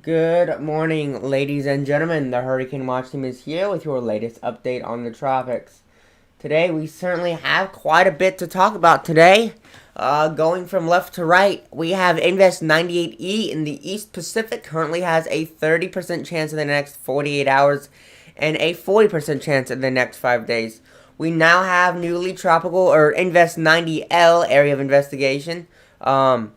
Good morning, ladies and gentlemen. The Hurricane Watch Team is here with your latest update on the tropics. Today, we certainly have quite a bit to talk about today. Going from left to right, we have Invest 98E in the East Pacific currently has a 30% chance in the next 48 hours and a 40% chance in the next 5 days. We now have newly tropical, or Invest 90L area of investigation. 30%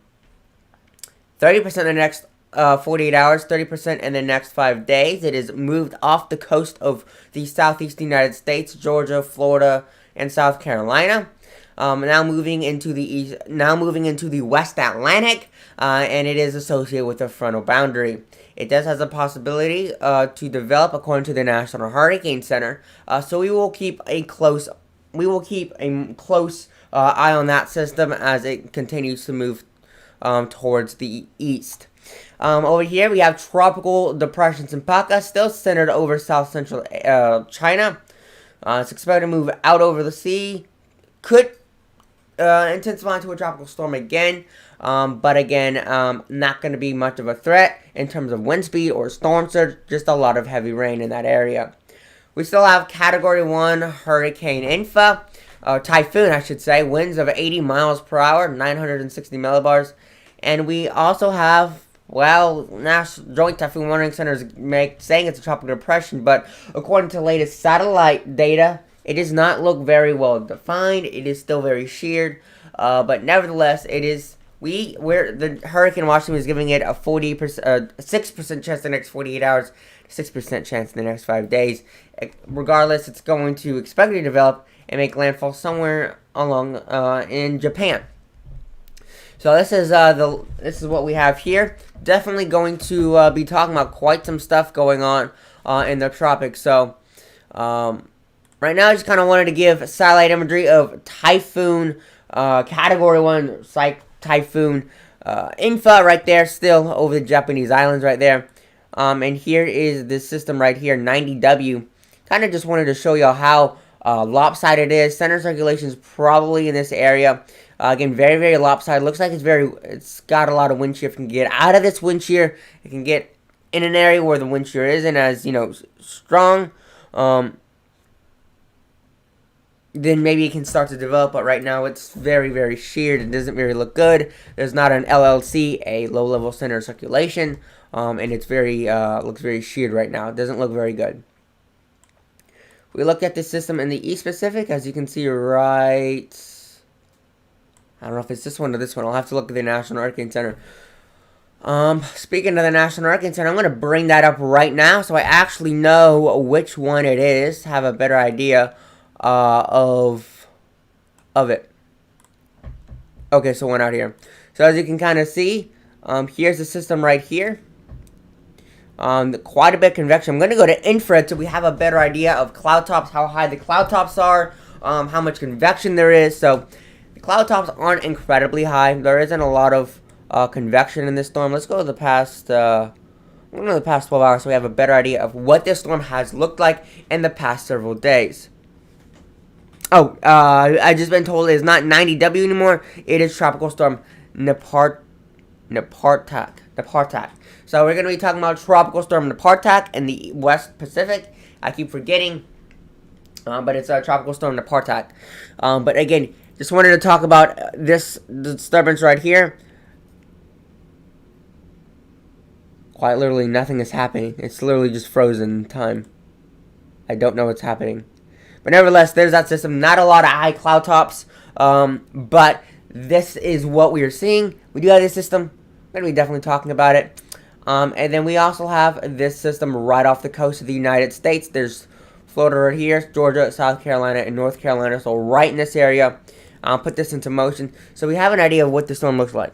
in the next 48 hours, 30% in the next 5 days. It is moved off the coast of the southeast United States, Georgia, Florida, and South Carolina. Now moving into the West Atlantic, and it is associated with the frontal boundary. It does have a possibility to develop according to the National Hurricane Center. So we will keep a close eye on that system as it continues to move towards the east. Over here, we have Tropical Depression Cempaka, still centered over south-central China. It's expected to move out over the sea. Could intensify into a tropical storm again. But again, not going to be much of a threat in terms of wind speed or storm surge. Just a lot of heavy rain in that area. We still have Category 1 Hurricane In-fa. Typhoon, I should say. Winds of 80 miles per hour, 960 millibars. And we also have, well, National Joint Typhoon Monitoring Center is saying it's a tropical depression, but according to latest satellite data, it does not look very well defined. It is still very sheared, but nevertheless, it is. The Hurricane Watch Team is giving it a 6% chance in the next 48 hours, 6% chance in the next 5 days. Regardless, it's going to expect to develop and make landfall somewhere along in Japan. So this is what we have here. Definitely going to be talking about quite some stuff going on in the tropics. So right now, I just kind of wanted to give satellite imagery of Typhoon Category 1 Typhoon In-fa right there, still over the Japanese islands right there. And here is this system right here, 90W. Kind of just wanted to show y'all how lopsided it is. Center circulation is probably in this area. Again, very, very lopsided. Looks like it's got a lot of wind shear. If it can get out of this wind shear, it can get in an area where the wind shear isn't as, strong. Then maybe it can start to develop, but right now it's very, very sheared. It doesn't really look good. There's not an LLC, a low-level center circulation, and it's looks very sheared right now. It doesn't look very good. We look at this system in the East Pacific, as you can see right. I don't know if it's this one or this one. I'll have to look at the National Hurricane Center. Speaking of the National Hurricane Center, I'm going to bring that up right now so I actually know which one it is, have a better idea of it. Okay, so one out here. So as you can kind of see, here's the system right here. Quite a bit of convection. I'm going to go to infrared so we have a better idea of cloud tops, how high the cloud tops are, how much convection there is. So the cloud tops aren't incredibly high. There isn't a lot of convection in this storm. Let's go to the past 12 hours so we have a better idea of what this storm has looked like in the past several days. Oh, I just been told it's not 90W anymore. It is Tropical Storm Nepartak. So we're going to be talking about Tropical Storm Nepartak in the West Pacific. I keep forgetting, but it's Tropical Storm Nepartak. But again, just wanted to talk about this disturbance right here. Quite literally nothing is happening. It's literally just frozen in time. I don't know what's happening. But nevertheless, there's that system. Not a lot of high cloud tops, but this is what we are seeing. We do have this system. We're going to be definitely talking about it. And then we also have this system right off the coast of the United States. There's Florida right here, Georgia, South Carolina, and North Carolina. So right in this area, I'll put this into motion. So we have an idea of what the storm looks like.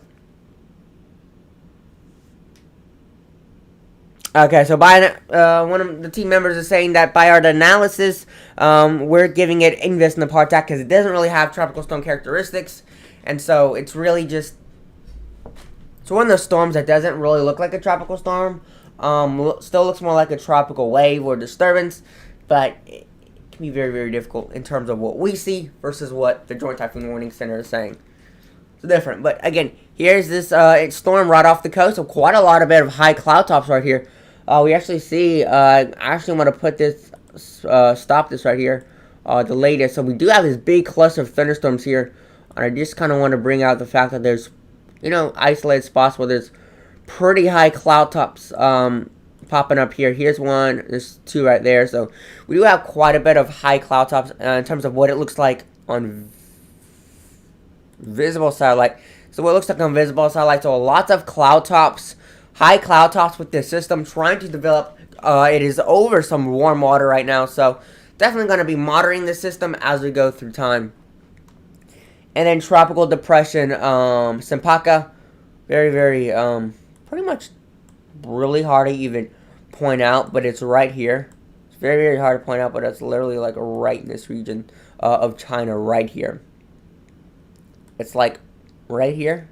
Okay, so by one of the team members is saying that by our analysis, we're giving it Nepartak because it doesn't really have tropical storm characteristics, and so it's really just one of those storms that doesn't really look like a tropical storm. Still looks more like a tropical wave or disturbance, but it can be very, very difficult in terms of what we see versus what the Joint Typhoon Warning Center is saying. It's different, but again, here's this storm right off the coast, so quite a lot of high cloud tops right here. We actually see, I actually want to put this, stop this right here, the latest. So we do have this big cluster of thunderstorms here, and I just kind of want to bring out the fact that there's, isolated spots where there's pretty high cloud tops popping up here. Here's one, there's two right there. So we do have quite a bit of high cloud tops in terms of what it looks like on visible satellite. So what it looks like on visible satellite, so lots of cloud tops. High cloud tops with this system trying to develop. It is over some warm water right now, so definitely going to be monitoring the system as we go through time. And then Tropical Depression Cempaka. Very, very, pretty much really hard to even point out, but it's right here. It's very, very hard to point out, but it's literally like right in this region of China right here. It's like right here,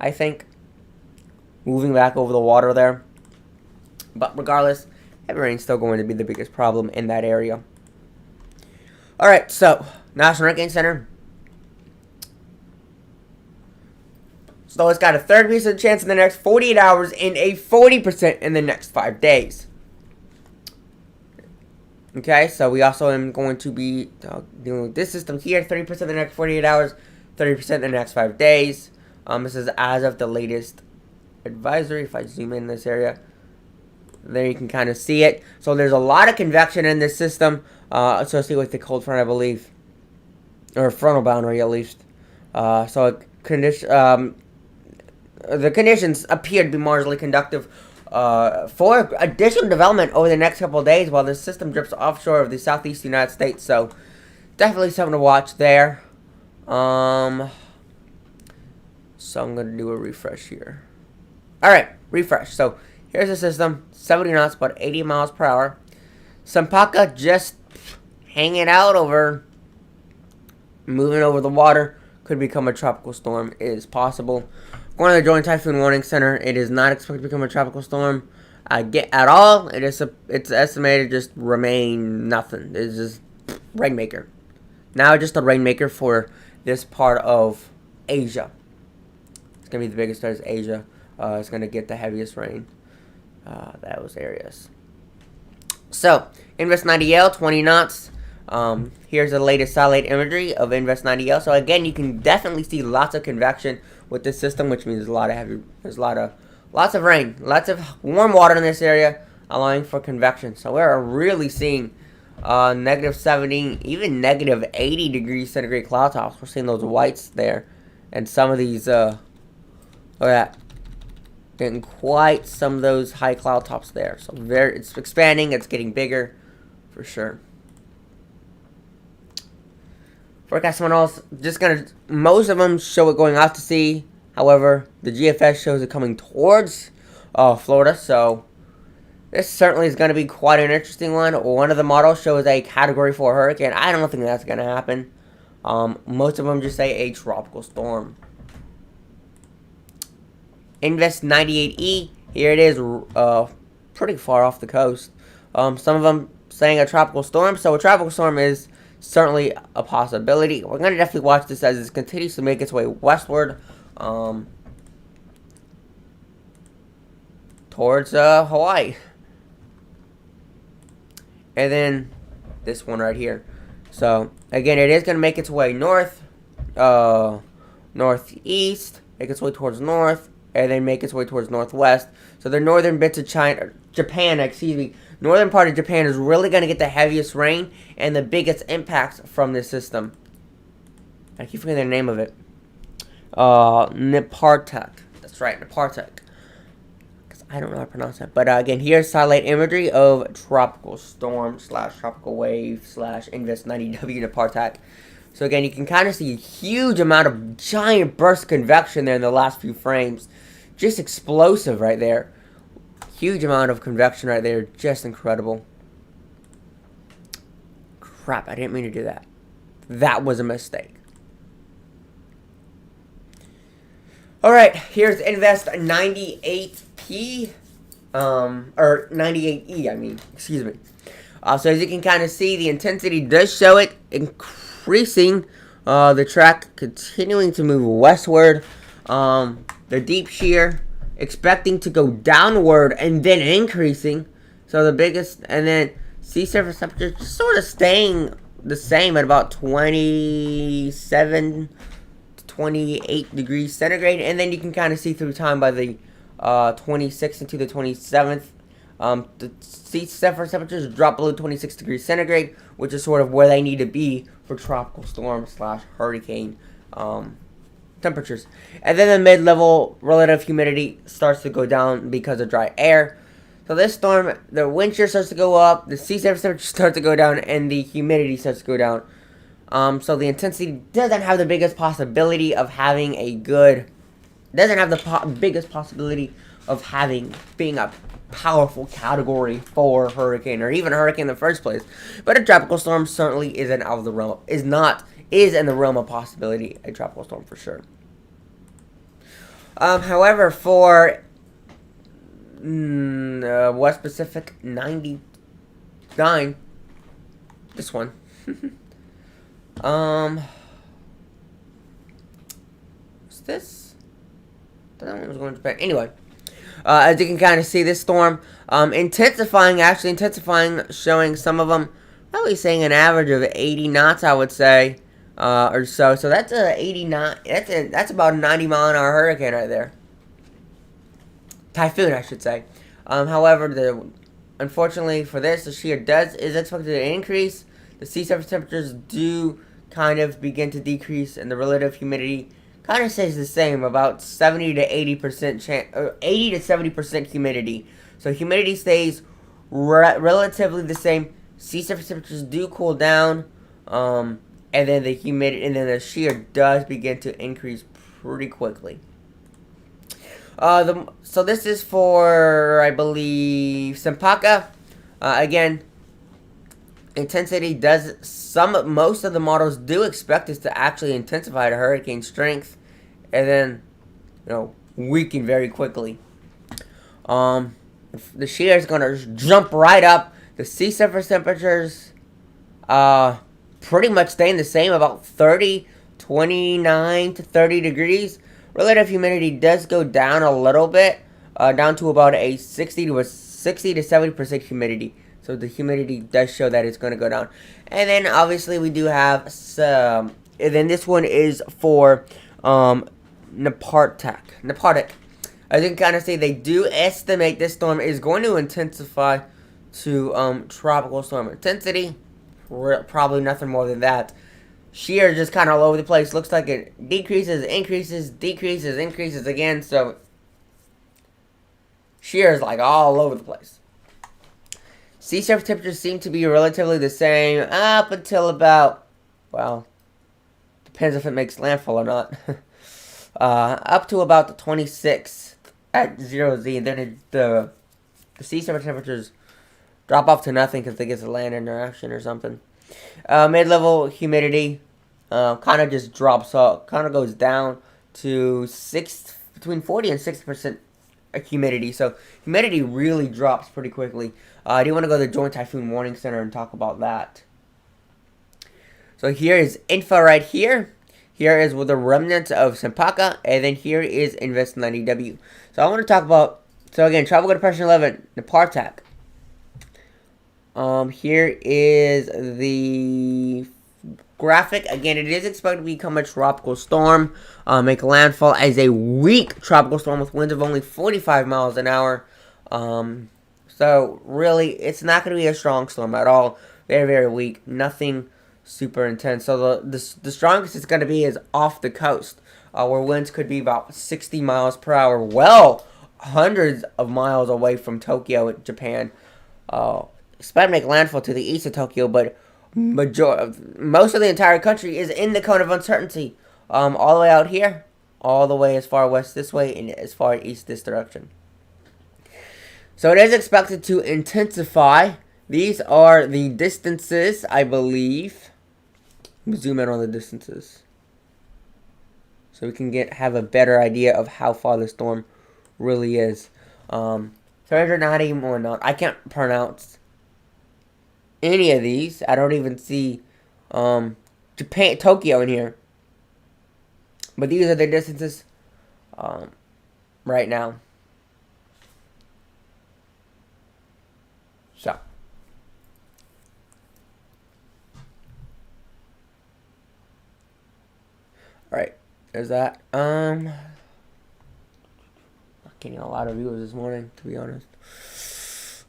I think. Moving back over the water there. But regardless, heavy rain is still going to be the biggest problem in that area. Alright, so, National Hurricane Center. So it's got a 30% chance in the next 48 hours and a 40% in the next 5 days. Okay, so we also am going to be dealing with this system here. 30% in the next 48 hours, 30% in the next 5 days. This is as of the latest advisory. If I zoom in this area, there you can kind of see it. So there's a lot of convection in this system associated with the cold front, I believe, or frontal boundary at least. So the conditions appear to be marginally conductive for additional development over the next couple of days while the system drifts offshore of the southeast United States. So definitely something to watch there. So I'm going to do a refresh here. Alright, refresh. So here's the system, 70 knots, about 80 miles per hour. Cempaka just hanging out moving over the water. could become a tropical storm is possible. According to the Joint Typhoon Warning Center, it is not expected to become a tropical storm at all. It's estimated to just remain nothing. It's just rainmaker. Now just a rainmaker for this part of Asia. It's going to be the biggest part of Asia. It's going to get the heaviest rain. Those areas. So, Invest 90L, 20 knots. Here's the latest satellite imagery of Invest 90L. So again, you can definitely see lots of convection with this system, which means there's lots of rain, lots of warm water in this area, allowing for convection. So we're really seeing negative 70, even negative 80 degrees centigrade cloud tops. We're seeing those whites there, and some of these, look at that, getting quite some of those high cloud tops there. So it's expanding, it's getting bigger, for sure. Forecast models, most of them show it going out to sea. However, the GFS shows it coming towards Florida. So this certainly is going to be quite an interesting one. One of the models shows a Category 4 hurricane. I don't think that's going to happen. Most of them just say a tropical storm. Invest 98E. Here it is, pretty far off the coast. Some of them saying a tropical storm. So a tropical storm is certainly a possibility. We're going to definitely watch this as it continues to make its way westward towards Hawaii. And then this one right here. So again, it is going to make its way north, northeast, make its way towards north, and then make its way towards northwest. So the northern bits of northern part of Japan is really going to get the heaviest rain and the biggest impacts from this system. I keep forgetting the name of it. Nepartak. That's right, Nepartak. Because I don't know how to pronounce that. But again, here's satellite imagery of tropical storm / tropical wave / Invest 90W Nepartak. So again, you can kind of see a huge amount of giant burst convection there in the last few frames. Just explosive right there. Huge amount of convection right there. Just incredible. Crap, I didn't mean to do that. That was a mistake. Alright, here's Invest 98P. Or 98E, I mean. Excuse me. So as you can kind of see, the intensity does show it increasing. The track continuing to move westward. The deep shear expecting to go downward and then increasing. So the biggest, and then sea surface temperature just sort of staying the same at about 27 to 28 degrees centigrade. And then you can kind of see through time by the 26th into the 27th. The sea surface temperatures drop below 26 degrees centigrade, which is sort of where they need to be for tropical storm / hurricane temperatures. And then the mid-level relative humidity starts to go down because of dry air. So this storm, the wind shear starts to go up, the sea surface temperature starts to go down, and the humidity starts to go down. So the intensity doesn't have the biggest possibility of having biggest possibility of being a powerful Category 4 hurricane, or even a hurricane in the first place. But a tropical storm certainly isn't out of the realm. Is in the realm of possibility, a tropical storm for sure. However, for West Pacific 99, this one, what's this? That one was going to Japan. Anyway, as you can kind of see, this storm intensifying, showing some of them probably saying an average of 80 knots, I would say. Or so. So that's a 89. That's about a 90-mile-an-hour hurricane right there. Typhoon, I should say. However, unfortunately for this, the shear is expected to increase. The sea surface temperatures do kind of begin to decrease, and the relative humidity kind of stays the same, about 70 to 80%, 80 to 70% humidity. So humidity stays relatively the same. Sea surface temperatures do cool down. And then the shear does begin to increase pretty quickly. So this is for, I believe, Cempaka. Again, intensity does most of the models do expect this to actually intensify to hurricane strength, and then weaken very quickly. The shear is gonna jump right up. The sea surface temperatures pretty much staying the same, about 29 to 30 degrees. Relative humidity does go down a little bit, down to about a 60 to 70% humidity. So the humidity does show that it's going to go down. And then obviously we do have some. And then this one is for Nepartak. As you can kind of see, they do estimate this storm is going to intensify to tropical storm intensity. Probably nothing more than that. Shear just kind of all over the place. Looks like it decreases, increases, decreases, increases again. So shear is like all over the place. Sea surface temperatures seem to be relatively the same up until about, well, depends if it makes landfall or not. Up to about the 26th at 0Z, and then the sea surface temperatures drop off to nothing because they get a land interaction or something. Mid-level humidity kind of just drops off, kind of goes down to between 40 and 60% humidity. So humidity really drops pretty quickly. I do want to go to the Joint Typhoon Warning Center and talk about that. So here is In-fa right here. Here is with the remnants of Cempaka, and then here is Invest 90W. So I want to talk about, so again, Tropical Depression 11, Nepartak. Here is the graphic. Again, it is expected to become a tropical storm, make landfall as a weak tropical storm with winds of only 45 miles an hour. So really, it's not going to be a strong storm at all. Very, very weak. Nothing super intense. So the strongest it's going to be is off the coast, where winds could be about 60 miles per hour. Well, hundreds of miles away from Tokyo, Japan. Expect to make landfall to the east of Tokyo, but most of the entire country is in the cone of uncertainty. All the way out here, all the way as far west this way, and as far east this direction. So it is expected to intensify. These are the distances, I believe. Let me zoom in on the distances, so we can have a better idea of how far the storm really is. 390 more knots. I can't pronounce any of these. I don't even see Japan, Tokyo in here. But these are the distances right now. So alright, there's that. Not getting a lot of views this morning, to be honest.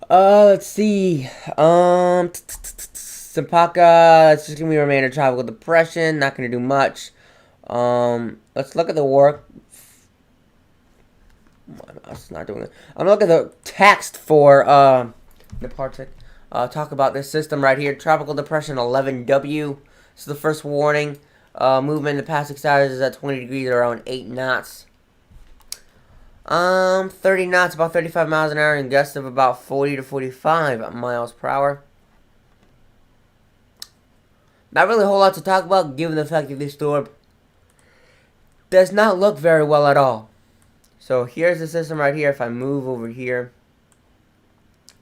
Let's see. Cempaka, it's just gonna be remain a tropical depression. Not gonna do much. Let's look at the work. My mouse is not doing it. I'm gonna look at the text for Nepartak. Talk about this system right here. Tropical Depression 11W. This is the first warning. Movement in the past 6 hours is at 20 degrees, around 8 knots. 30 knots, about 35 miles an hour, and gusts of about 40 to 45 miles per hour. Not really a whole lot to talk about, given the fact that this storm does not look very well at all. So here's the system right here. If I move over here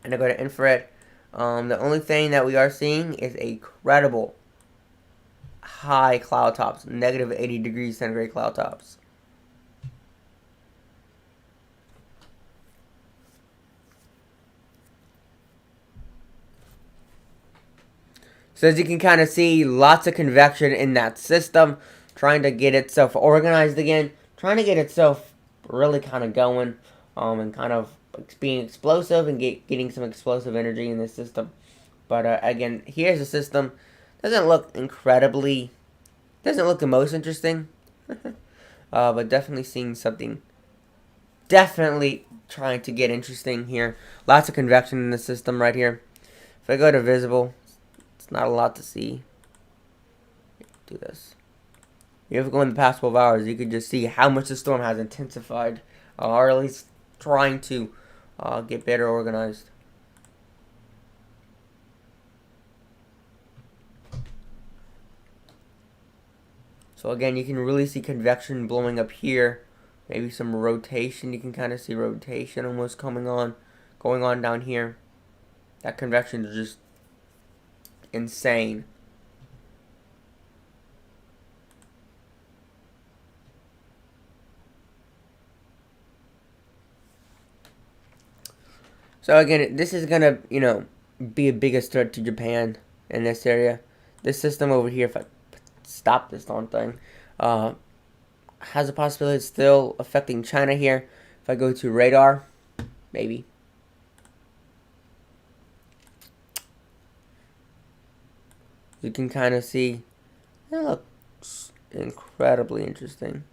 and I go to infrared, the only thing that we are seeing is a credible high cloud tops, negative 80 degrees centigrade cloud tops. So as you can kind of see, lots of convection in that system, trying to get itself organized again, trying to get itself really kind of going, and kind of being explosive and getting some explosive energy in this system. But again, here's the system. Doesn't look the most interesting, but definitely seeing something. Definitely trying to get interesting here. Lots of convection in the system right here. If I go to visible, not a lot to see. Do this. If you go in the past 12 hours, you can just see how much the storm has intensified, or at least trying to get better organized. So again, you can really see convection blowing up here. Maybe some rotation. You can kind of see rotation almost going on down here. That convection is just insane. So again, this is gonna, be a biggest threat to Japan in this area. This system over here, if I stop this darn thing, has a possibility of still affecting China here. If I go to radar, maybe. You can kind of see, it looks incredibly interesting.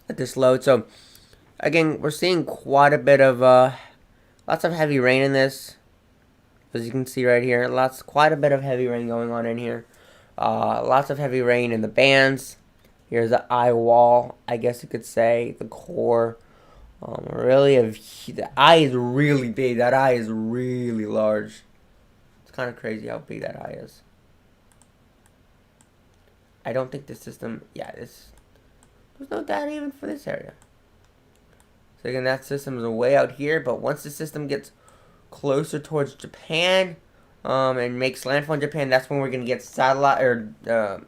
At this load, so again, we're seeing quite a bit of lots of heavy rain in this, as you can see right here. Quite a bit of heavy rain going on in here. Lots of heavy rain in the bands. Here's the eye wall, I guess you could say, the core. The eye is really big. That eye is really large. It's kind of crazy how big that eye is. I don't think the system, there's no data even for this area. So again, that system is way out here, but once the system gets closer towards Japan, and makes landfall in Japan, that's when we're going to get satellite or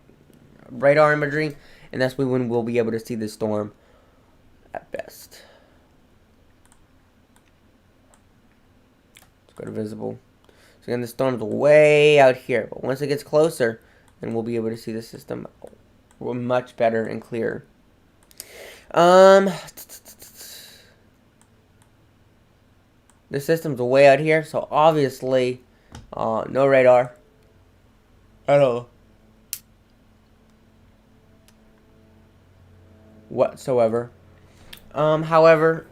radar imagery, and that's when we'll be able to see the storm at best. Let's go to visible. So again, the storm's way out here, but once it gets closer, then we'll be able to see the system much better and clearer. The system's way out here, so obviously no radar at all whatsoever. However,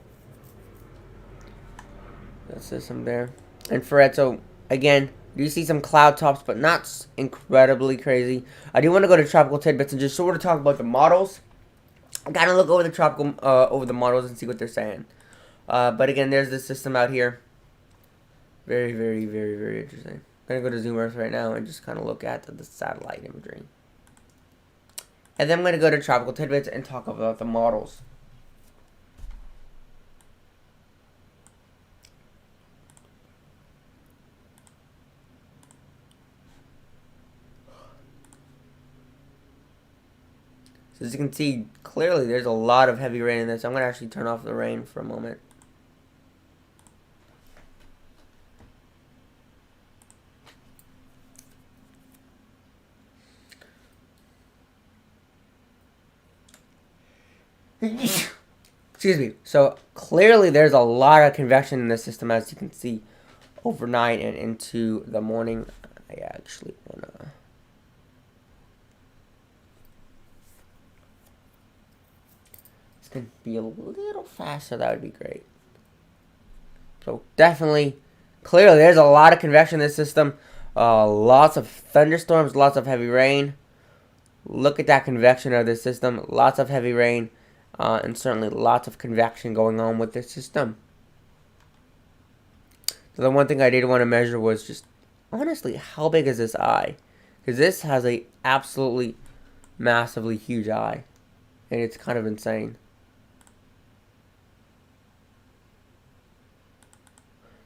that system there, infrared. So again, you see some cloud tops, but not incredibly crazy. I do want to go to tropical tidbits and just sort of talk about the models. Kind of look over the tropical over the models and see what they're saying. But again, there's this system out here. Very, very, very, very interesting. I'm going to go to Zoom Earth right now and just kind of look at the satellite imagery. And then I'm going to go to Tropical Tidbits and talk about the models. So as you can see, clearly there's a lot of heavy rain in this. I'm going to actually turn off the rain for a moment. Excuse me. So clearly there's a lot of convection in the system, as you can see, overnight and into the morning. I actually want to... This can be a little faster. That would be great. So definitely, clearly there's a lot of convection in this system. Lots of thunderstorms, lots of heavy rain. Look at that convection of this system. Lots of heavy rain. And certainly lots of convection going on with this system. So the one thing I did want to measure was just, honestly, how big is this eye? Because this has a absolutely massively huge eye. And it's kind of insane.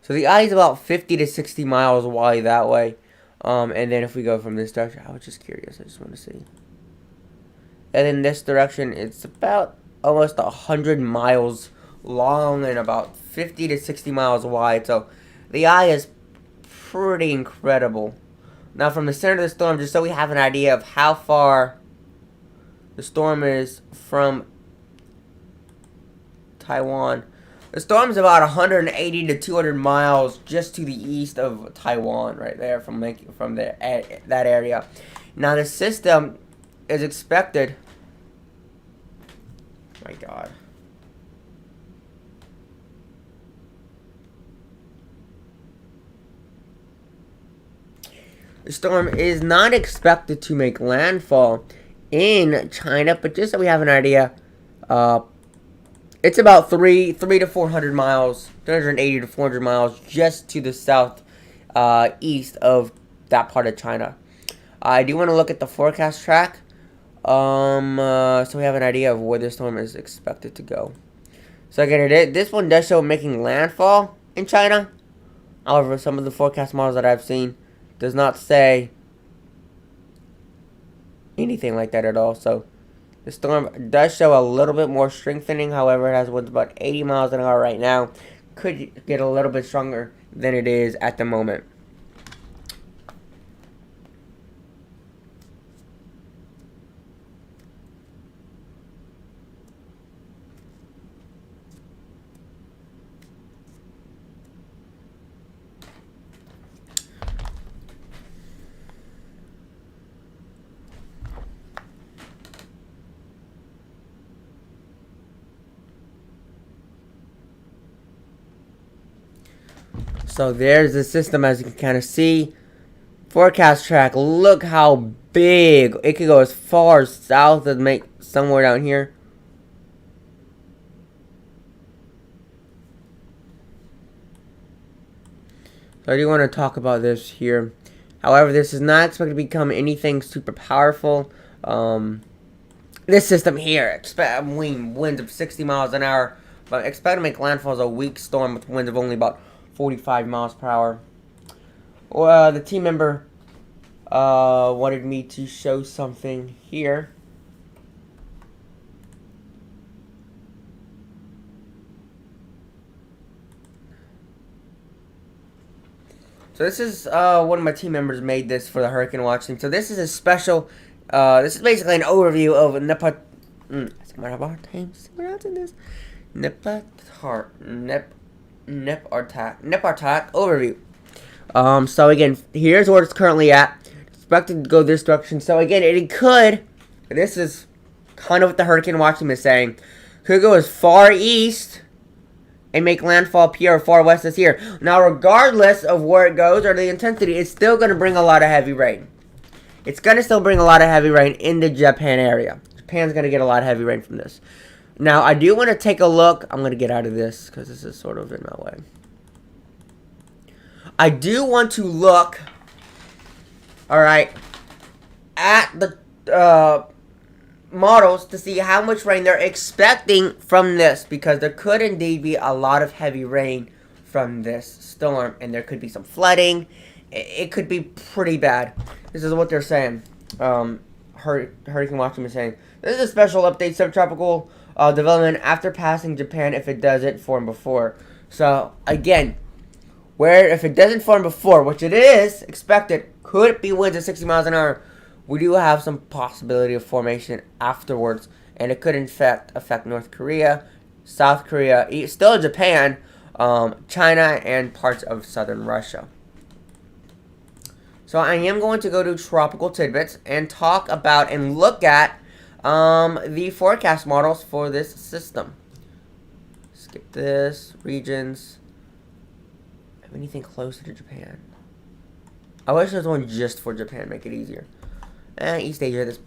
So the eye is about 50 to 60 miles wide that way. And then if we go from this direction, I was just curious. I just want to see. And in this direction, it's about almost 100 miles long and about 50 to 60 miles wide. So the eye is pretty incredible. Now from the center of the storm, just so we have an idea of how far the storm is from Taiwan. The storm is about 180 to 200 miles just to the east of Taiwan, right there from that area. Now the system is expected... My God. The storm is not expected to make landfall in China, but just so we have an idea, It's about 3 to 400 miles, 380 to 400 miles just to the south east of that part of China. I do want to look at the forecast track, so we have an idea of where this storm is expected to go. So again, this one does show making landfall in China. However, some of the forecast models that I've seen does not say anything like that at all. So the storm does show a little bit more strengthening. However, it has winds about 80 miles an hour right now. Could get a little bit stronger than it is at the moment. So there's the system, as you can kind of see. Forecast track, look how big. It could go as far south as make somewhere down here. So I do want to talk about this here. However, this is not expected to become anything super powerful. This system here, expect winds of 60 miles an hour. But expect to make landfall as a weak storm with winds of only about 45 miles per hour. The team member wanted me to show something here. So this is one of my team members made this for the Hurricane Watch team. So this is a special. This is basically an overview of Nepartak. Nepartak overview. So again, here's where it's currently at. Expected to go this direction. So again, it could. This is kind of what the Hurricane Watch team is saying. Could go as far east and make landfall up here or far west as here. Now, regardless of where it goes or the intensity, it's still going to bring a lot of heavy rain. It's going to still bring a lot of heavy rain in the Japan area. Japan's going to get a lot of heavy rain from this. Now, I do want to take a look. I'm going to get out of this because this is sort of in my way. I do want to look, alright, at the models to see how much rain they're expecting from this, because there could indeed be a lot of heavy rain from this storm, and there could be some flooding. It could be pretty bad. This is what they're saying. Hurricane Watch team is saying, this is a special update, subtropical development after passing Japan if it doesn't form before. So again, if it doesn't form before, which it is expected, could be winds of 60 miles an hour, we do have some possibility of formation afterwards, and it could in fact affect North Korea, South Korea, still Japan, China, and parts of southern Russia. So I am going to go to Tropical Tidbits and talk about and look at the forecast models for this system. Skip this, regions. Have anything closer to Japan? I wish there was one just for Japan, make it easier. East Asia, that's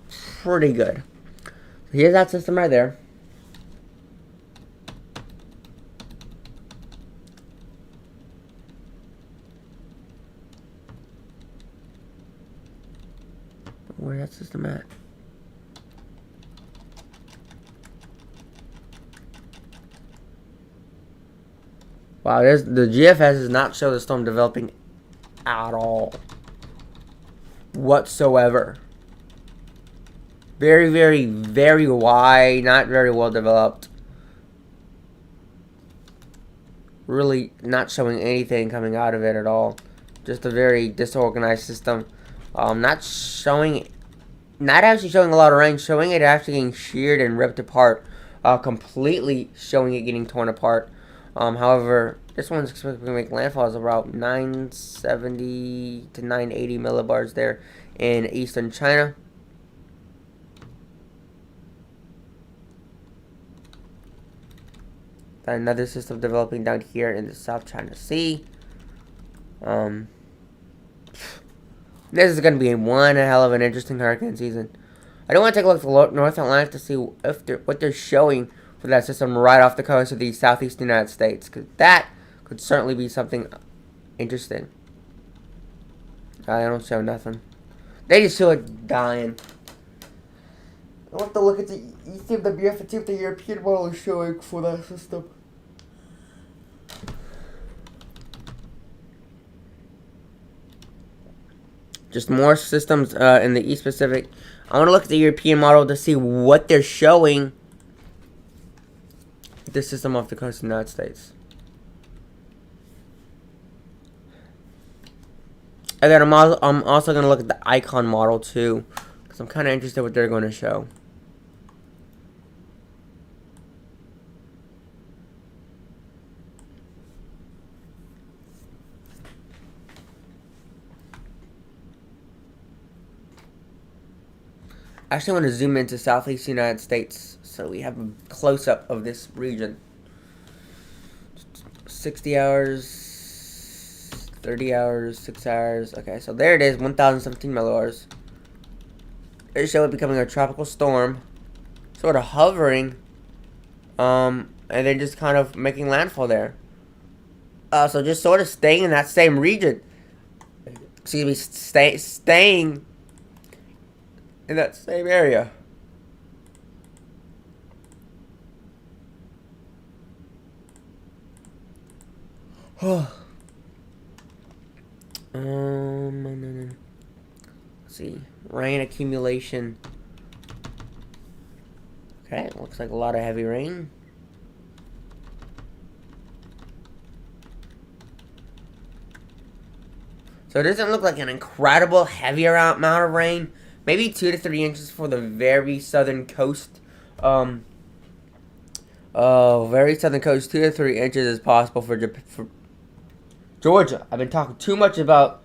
pretty good. So here's that system right there. Where's that system at? Wow, the GFS does not show the storm developing at all. Whatsoever. Very, very, very wide, not very well developed. Really not showing anything coming out of it at all. Just a very disorganized system. Not actually showing a lot of rain, showing it actually getting sheared and ripped apart. Completely showing it getting torn apart. However, this one's expected to make landfall is about 970 to 980 millibars there in eastern China. Another system developing down here in the South China Sea. This is going to be one hell of an interesting hurricane season. I don't want to take a look at the North Atlantic to see if what they're showing for that system right off the coast of the southeast United States. Because that could certainly be something interesting. I don't show nothing. They just show it dying. I'll have to look at the ECMWF and see what the European model is showing for that system. Just more systems in the East Pacific. I want to look at the European model to see what they're showing. This system off the coast of the United States. And then I'm also going to look at the Icon model too, because I'm kind of interested in what they're going to show. I actually want to zoom into southeast United States so we have a close-up of this region. 60 hours, 30 hours, 6 hours. Okay, so there it is, 1,017 millihours. They show it becoming a tropical storm, sort of hovering, and then just kind of making landfall there. So just sort of staying in that same region. Excuse me, staying in that same area. Let's see, rain accumulation. Okay, looks like a lot of heavy rain. So it doesn't look like an incredible heavy amount of rain. Maybe 2 to 3 inches for the very southern coast. Very southern coast, 2 to 3 inches is possible for Georgia. I've been talking too much about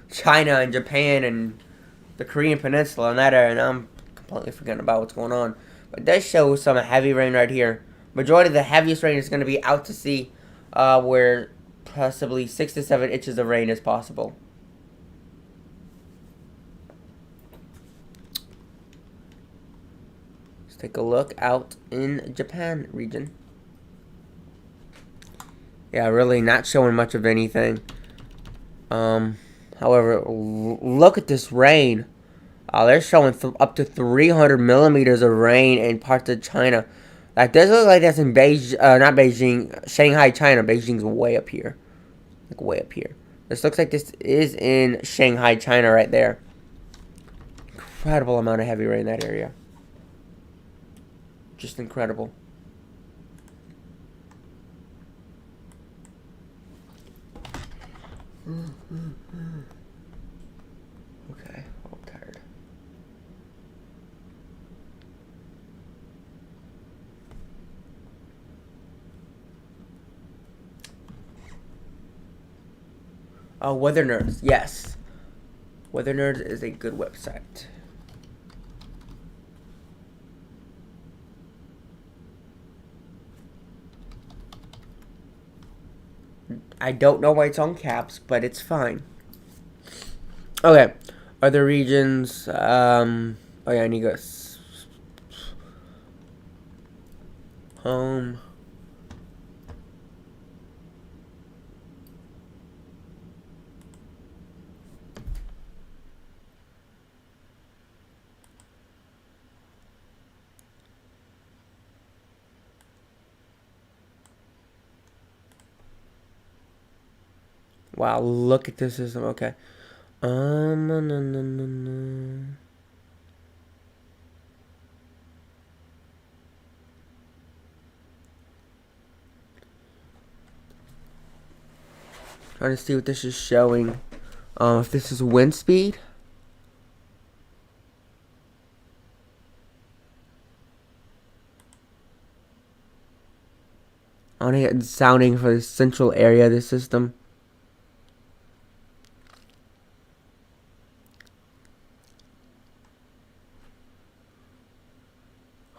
China and Japan and the Korean Peninsula and that area, and I'm completely forgetting about what's going on. But it does show some heavy rain right here. Majority of the heaviest rain is going to be out to sea, where possibly 6 to 7 inches of rain is possible. Let's take a look out in Japan region. Yeah, really not showing much of anything. However, look at this rain. They're showing up to 300 millimeters of rain in parts of China. That does look like that's in Beijing, not Beijing, Shanghai, China. Beijing's way up here. Like way up here. This looks like this is in Shanghai, China right there. Incredible amount of heavy rain in that area. Just incredible. Okay, I'm tired. Oh, Weather Nerds, yes. Weather Nerds is a good website. I don't know why it's on caps, but it's fine. Okay, other regions. Oh yeah, I need to go home. Wow, look at this system. Okay. No. Trying to see what this is showing. If this is wind speed. I want to get sounding for the central area of the system.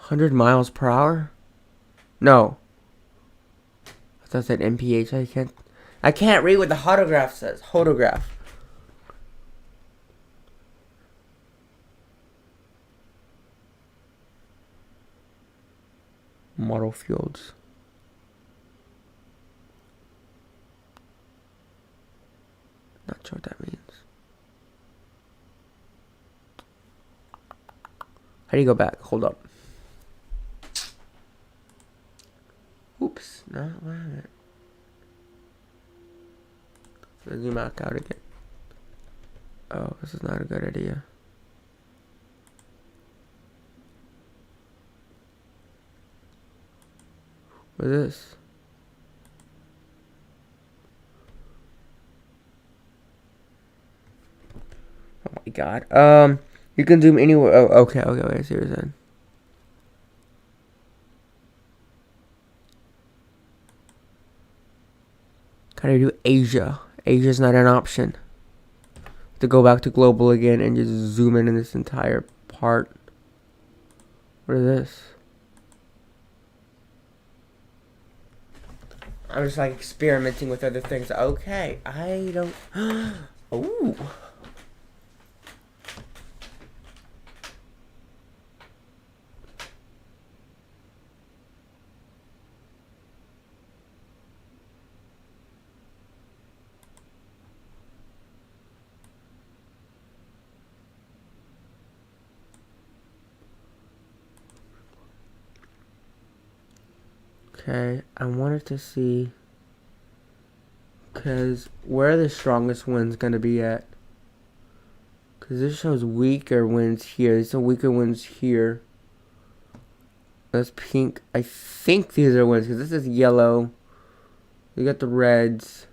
100 miles per hour? No. I thought that MPH. I can't read what the hodograph says. Hodograph. Model fields. Not sure what that means. How do you go back? Hold up. Oops. No, wait a minute. Let's zoom back out again. Oh, this is not a good idea. What is this? Oh my god. You can zoom anywhere. Oh, okay, I see what you're saying. How do you do Asia? Asia's not an option. To go back to global again and just zoom in this entire part. What is this? I'm just like experimenting with other things. Okay, I don't. Ooh. Okay, I wanted to see, because where are the strongest winds going to be at? Because this shows weaker winds here. These are weaker winds here. That's pink. I think these are winds, because this is yellow. You got the reds.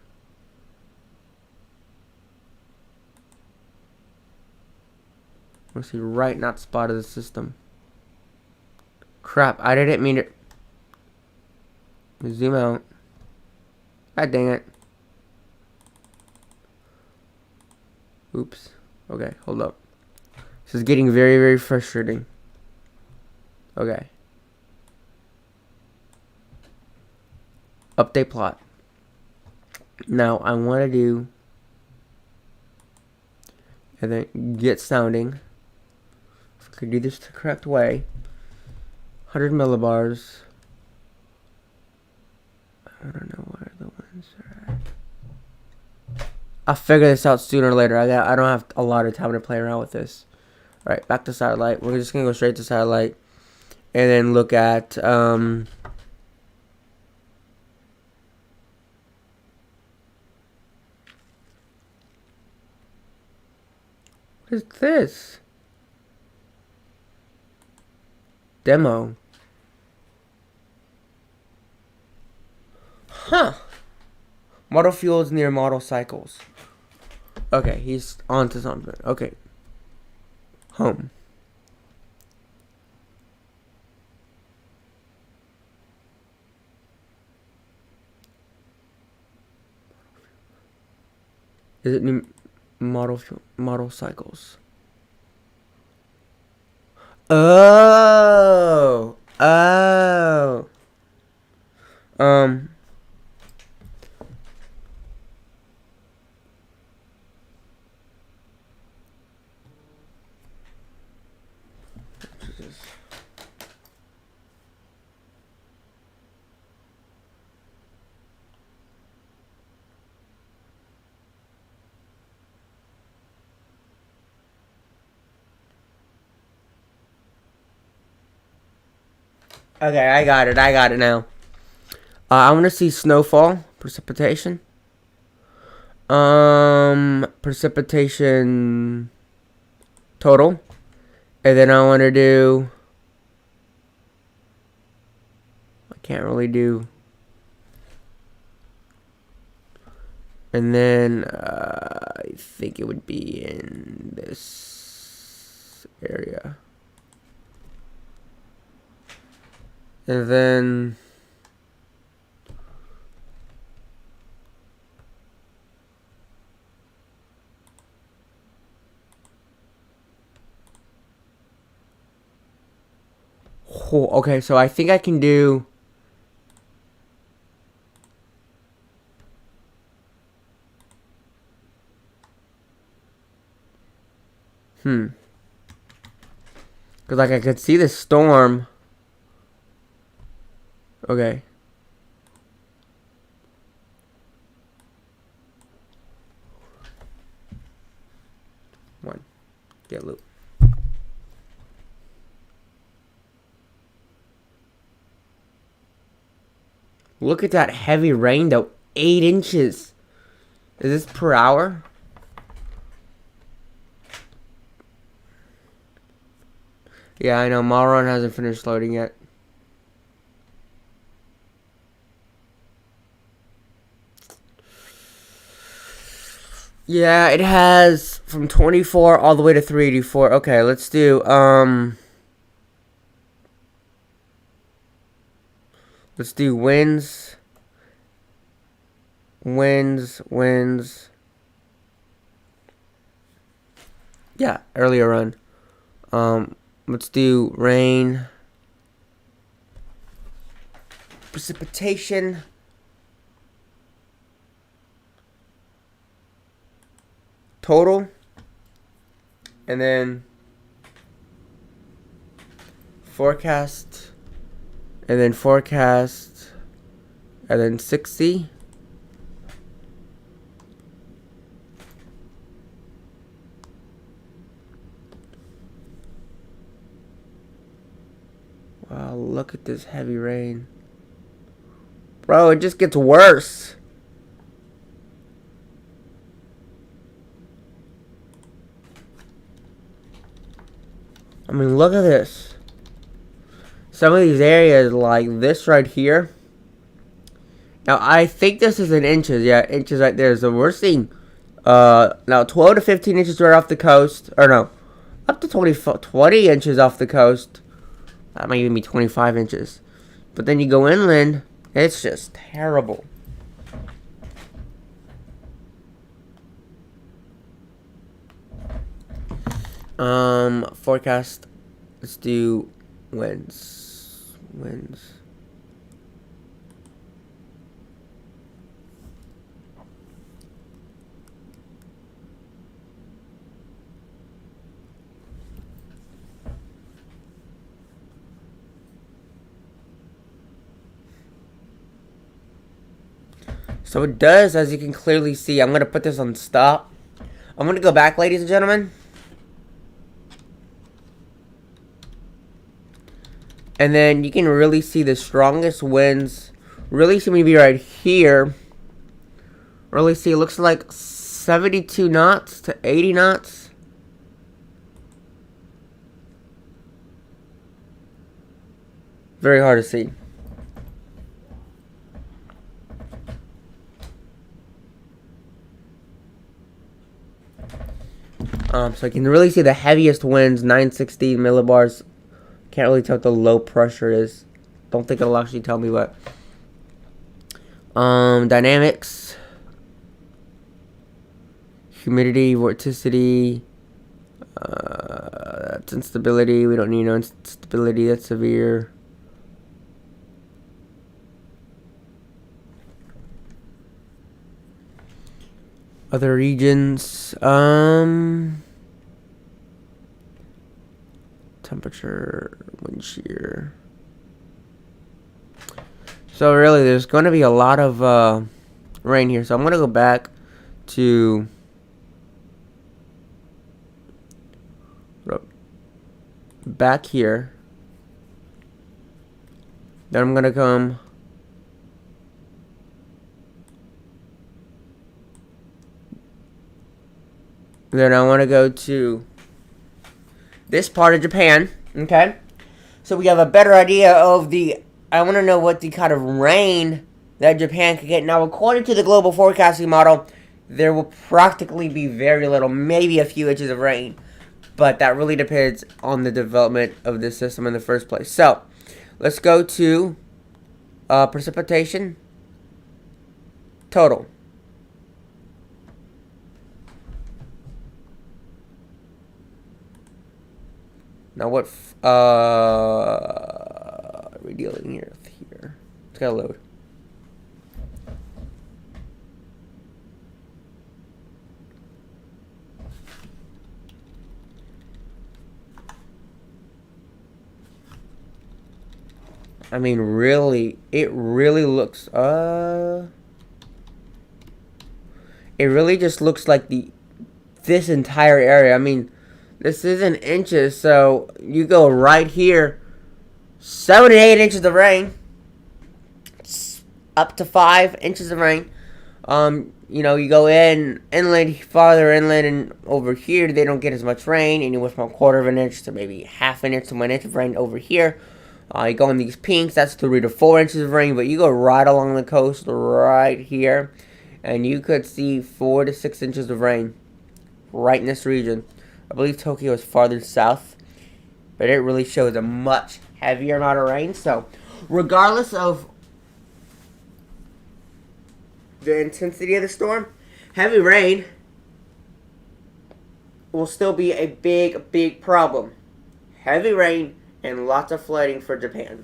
Let's see, right, not spot of the system. Crap, I didn't mean it. Zoom out. God dang it. Oops. Okay, hold up. This is getting very, very frustrating. Okay. Update plot. Now, I want to do... and then get sounding. If I could do this the correct way. 100 millibars. I don't know where the winds are at. I'll figure this out sooner or later. I don't have a lot of time to play around with this. Alright, back to satellite. We're just going to go straight to satellite. And then look at... what is this? Demo. Huh. Model fields near model cycles. Okay, he's on to something. Okay. Home. Is it new model cycles? Oh. Oh. Okay, I got it now. I want to see snowfall, precipitation. Precipitation total. And then I want to do... I can't really do... And then I think it would be in this area. And then oh, okay, so I think I can do because like I could see the storm. Okay. One. Get loop. Look at that heavy rain though. 8 inches. Is this per hour? Yeah, I know. Malron hasn't finished loading yet. Yeah, it has from 24 all the way to 384. Okay, let's do winds. Yeah, earlier run. Let's do rain. Precipitation. Total. And then forecast. And then forecast. And then 60. Wow, look at this heavy rain. Bro, it just gets worse. I mean, look at this. Some of these areas, like this right here. Now, I think this is in inches. Yeah, inches right there. So we're seeing, now 12 to 15 inches right off the coast. Or no, up to 20 inches off the coast. That might even be 25 inches. But then you go inland, it's just terrible. Forecast. Let's do winds. So it does, as you can clearly see. I'm going to put this on stop. I'm going to go back, ladies and gentlemen. And then you can really see the strongest winds really seem to be right here. Really see, it looks like 72 knots to 80 knots. Very hard to see. So you can really see the heaviest winds, 960 millibars. Can't really tell what the low pressure is. Don't think it'll actually tell me what. Dynamics. Humidity, vorticity. That's instability. We don't need no instability. That's severe. Other regions. Temperature, wind shear. So really, there's going to be a lot of rain here. So I'm going to go back to back here. Then I'm going to come then I want to go to this part of Japan, okay? So we have a better idea of I want to know what the kind of rain that Japan could get. Now, according to the global forecasting model, there will practically be very little, maybe a few inches of rain. But that really depends on the development of this system in the first place. So, let's go to precipitation total. Now what are we dealing here? It's gotta load. I mean, really, it really looks, it really just looks like this entire area. I mean, this is in inches, so you go right here, 7 to 8 inches of rain, up to 5 inches of rain. You know, you go inland, farther inland, and over here they don't get as much rain, anywhere from 1/4 of an inch to maybe 1/2 inch to 1 inch of rain over here. You go in these pinks, that's 3 to 4 inches of rain, but you go right along the coast, right here, and you could see 4 to 6 inches of rain right in this region. I believe Tokyo is farther south, but it really shows a much heavier amount of rain. So, regardless of the intensity of the storm, heavy rain will still be a big problem. Heavy rain and lots of flooding for Japan.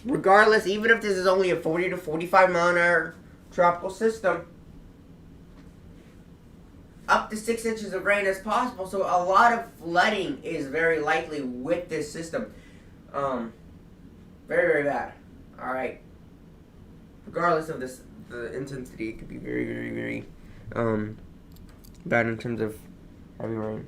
Regardless, even if this is only a 40 to 45 mile an hour tropical system, up to 6 inches of rain is possible, so a lot of flooding is very likely with this system. Very bad. Alright. Regardless of this, the intensity, it could be very bad in terms of heavy rain.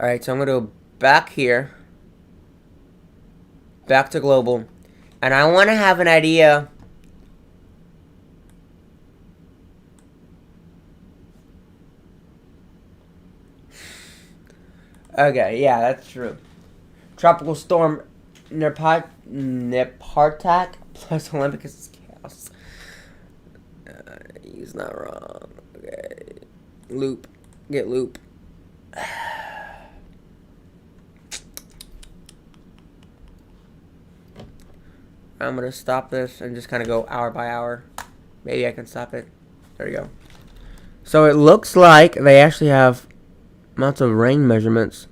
Alright, so I'm going to go back here. Back to global. And I want to have an idea. Okay, yeah, that's true. Tropical storm Nepartak plus Olympus is chaos. He's not wrong. Okay. Loop. Get loop. I'm going to stop this and just kind of go hour by hour. Maybe I can stop it. There we go. So it looks like they actually have amounts of rain measurements.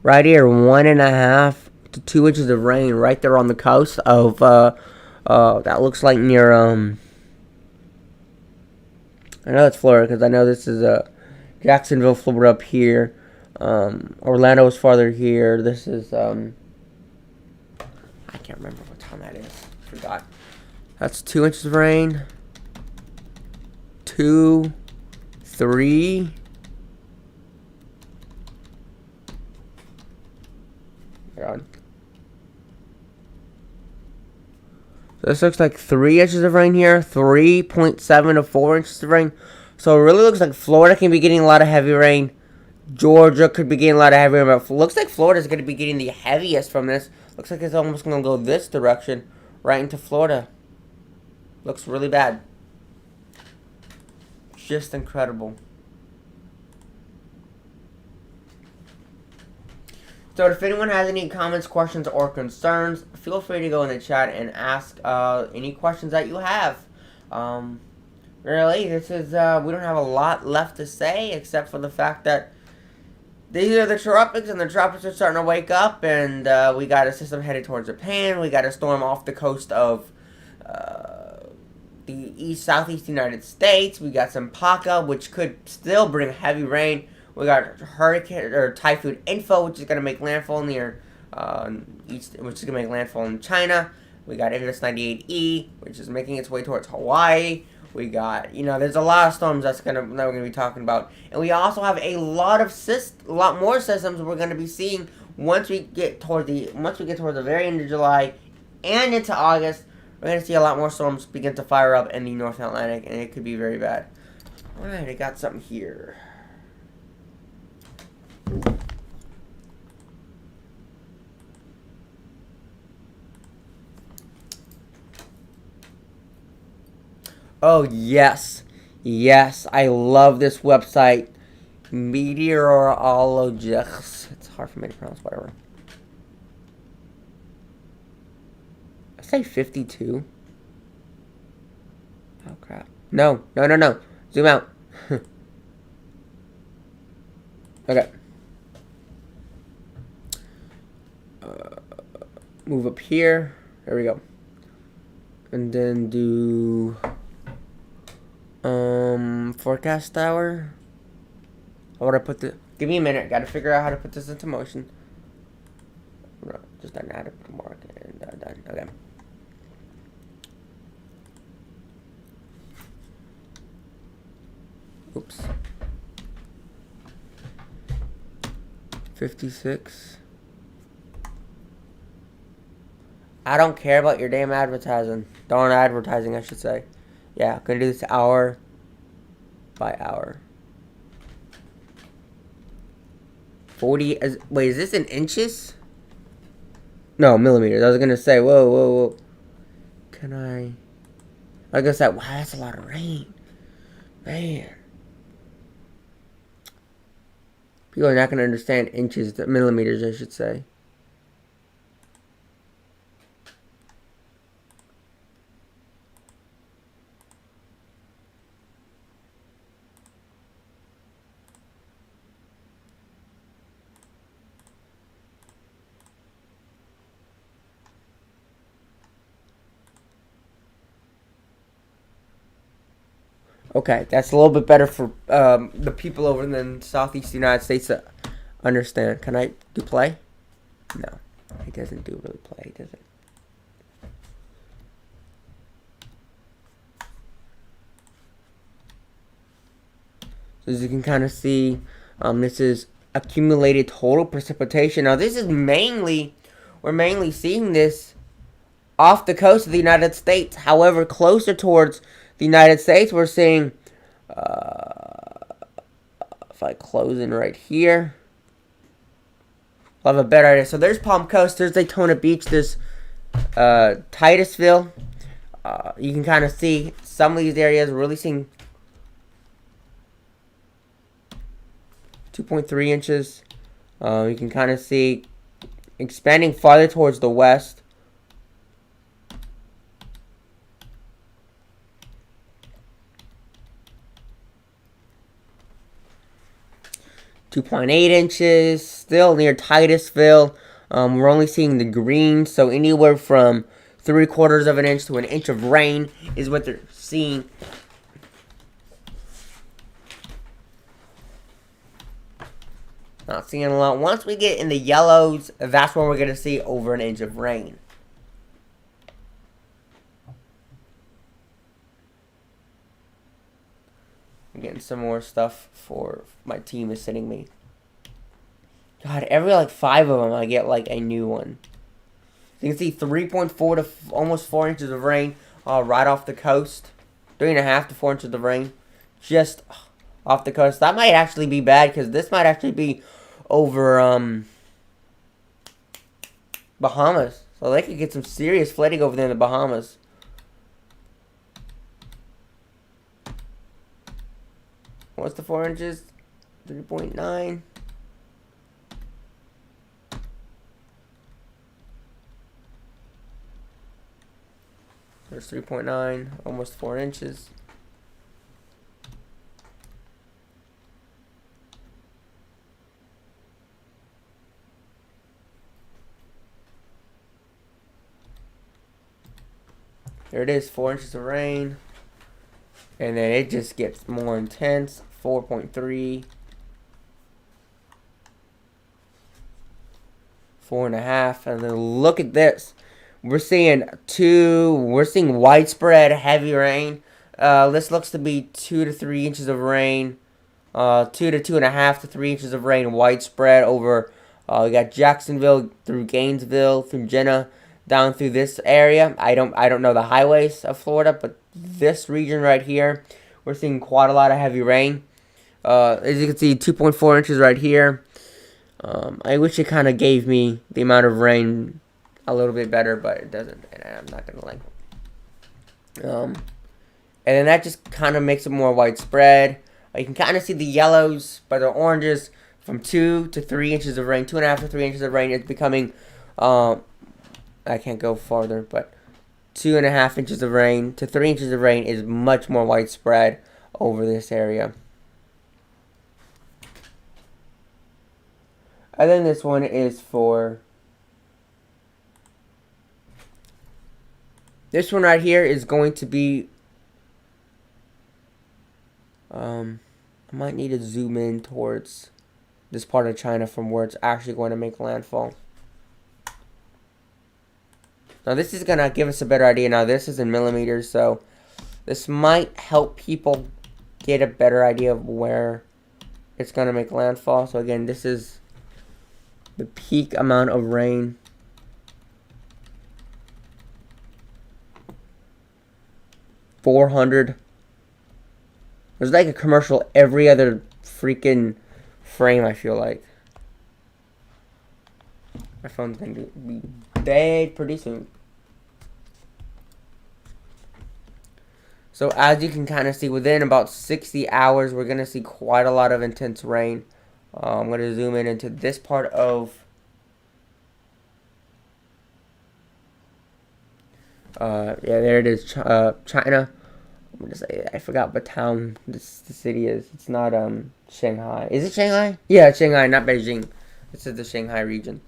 Right here, 1.5 to 2 inches of rain right there on the coast of, that looks like near, I know it's Florida because I know this is, Jacksonville, Florida up here. Orlando is farther here. This is, I can't remember what time that is. Forgot. That's 2 inches of rain. 2, 3. God. So this looks like 3 inches of rain here. 3.7 to 4 inches of rain. So it really looks like Florida can be getting a lot of heavy rain. Georgia could be getting a lot of heavy rain. But it looks like Florida is going to be getting the heaviest from this. Looks like it's almost going to go this direction. Right into Florida. Looks really bad. Just incredible. So if anyone has any comments, questions, or concerns, feel free to go in the chat and ask any questions that you have. Really, this is, we don't have a lot left to say except for the fact that these are the tropics, and the tropics are starting to wake up, and we got a system headed towards Japan. We got a storm off the coast of the southeast United States. We got Cempaka, which could still bring heavy rain. We got Typhoon In-fa, which is going to make landfall near which is going to make landfall in China. We got Icarus 98E, which is making its way towards Hawaii. We got, there's a lot of storms that we're going to be talking about. And we also have a lot more systems we're going to be seeing once we get towards the very end of July and into August. We're going to see a lot more storms begin to fire up in the North Atlantic, and it could be very bad. Alright, I got something here. Oh, yes. Yes, I love this website. Meteorologists. It's hard for me to pronounce, whatever. I say 52. Oh, crap. No. Zoom out. Okay. move up here. There we go. And then do forecast tower. I want to put the. Give me a minute. Got to figure out how to put this into motion. No, just done. I had to put a mark and done. Okay. Oops. 56. I don't care about your damn advertising. Darn advertising, I should say. Yeah, I'm gonna do this hour by hour. 40. Wait, is this in inches? No, millimeters. I was gonna say, whoa. Can I? I guess that. Wow, that's a lot of rain, man. People are not gonna understand inches, millimeters, I should say. Okay, that's a little bit better for the people over in the southeast United States to understand. Can I do play? No, it doesn't do really play, does it? So as you can kind of see, this is accumulated total precipitation. Now this is we're mainly seeing this off the coast of the United States. However, closer towards the United States, we're seeing, if I close in right here, I'll have a better idea. So there's Palm Coast, there's Daytona Beach, there's Titusville. You can kind of see some of these areas we're really seeing 2.3 inches. You can kind of see expanding farther towards the west. 2.8 inches, still near Titusville. We're only seeing the green, so anywhere from 3/4 of an inch to an inch of rain is what they're seeing. Not seeing a lot. Once we get in the yellows, that's when we're going to see over an inch of rain. I'm getting some more stuff for my team is sending me. God, every like 5 of them I get like a new one. You can see 3.4 to almost 4 inches of rain right off the coast. 3.5 to 4 inches of rain just off the coast. That might actually be bad because this might actually be over Bahamas. So they could get some serious flooding over there in the Bahamas. What's the 4 inches? 3.9. There's 3.9, almost 4 inches. There it is, 4 inches of rain. And then it just gets more intense. 4.3. 4.5. And then look at this. We're seeing widespread heavy rain. This looks to be 2 to 3 inches of rain. 2 to 2.5 to 3 inches of rain widespread over. We got Jacksonville through Gainesville through Jenna down through this area. I don't know the highways of Florida, but this region right here, we're seeing quite a lot of heavy rain. As you can see, 2.4 inches right here. I wish it kind of gave me the amount of rain a little bit better, but it doesn't, and I'm not gonna like. And then that just kind of makes it more widespread. You can kind of see the yellows, but the oranges from 2 to 3 inches of rain, 2.5 to 3 inches of rain. It's becoming, I can't go farther, but 2.5 inches of rain to 3 inches of rain is much more widespread over this area. And then this one is for This one right here is going to be, I might need to zoom in towards this part of China from where it's actually going to make landfall. Now this is going to give us a better idea. Now this is in millimeters, so this might help people get a better idea of where it's going to make landfall. So again, this is the peak amount of rain. $400. There's like a commercial every other freaking frame, I feel like. My phone's going to be dead pretty soon. So as you can kind of see, within about 60 hours, we're going to see quite a lot of intense rain. I'm going to zoom in into this part of yeah, there it is, China. I'm going to say, I forgot what town the city is. It's not Shanghai. Is it Shanghai? Yeah, it's Shanghai, not Beijing. This is the Shanghai region.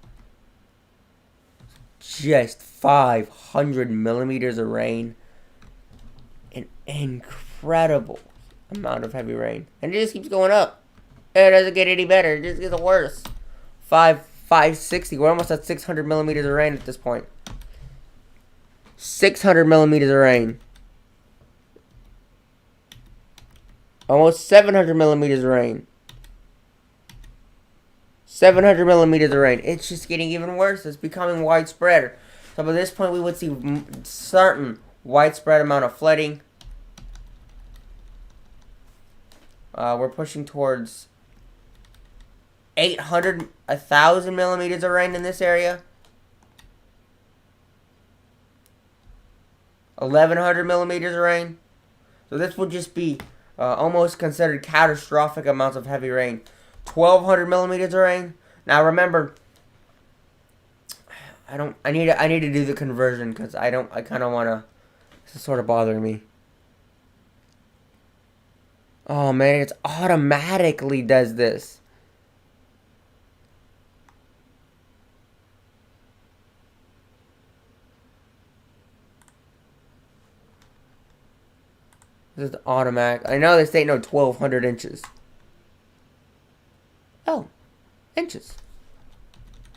Just 500 millimeters of rain. An incredible amount of heavy rain. And it just keeps going up. It doesn't get any better. It just gets worse. 560. We're almost at 600 millimeters of rain at this point. 600 millimeters of rain. Almost 700 millimeters of rain. 700 millimeters of rain. It's just getting even worse. It's becoming widespread. So by this point, we would see certain widespread amount of flooding. We're pushing towards 800, 1,000 millimeters of rain in this area. 1,100 millimeters of rain. So this would just be almost considered catastrophic amounts of heavy rain. 1,200 millimeters of rain. Now remember, I need to do the conversion because I kind of want to. This is sort of bothering me. Oh man, it automatically does this. This is automatic. I know they say no 1,200 inches. Oh, inches.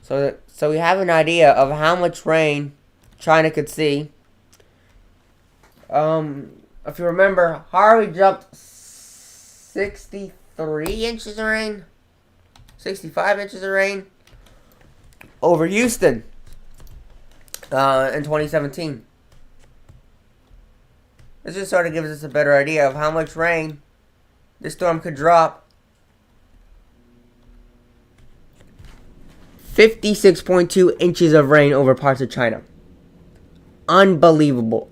So we have an idea of how much rain China could see. If you remember, Harvey jumped 63 inches of rain, 65 inches of rain over Houston in 2017. This just sort of gives us a better idea of how much rain this storm could drop. 56.2 inches of rain over parts of China. Unbelievable.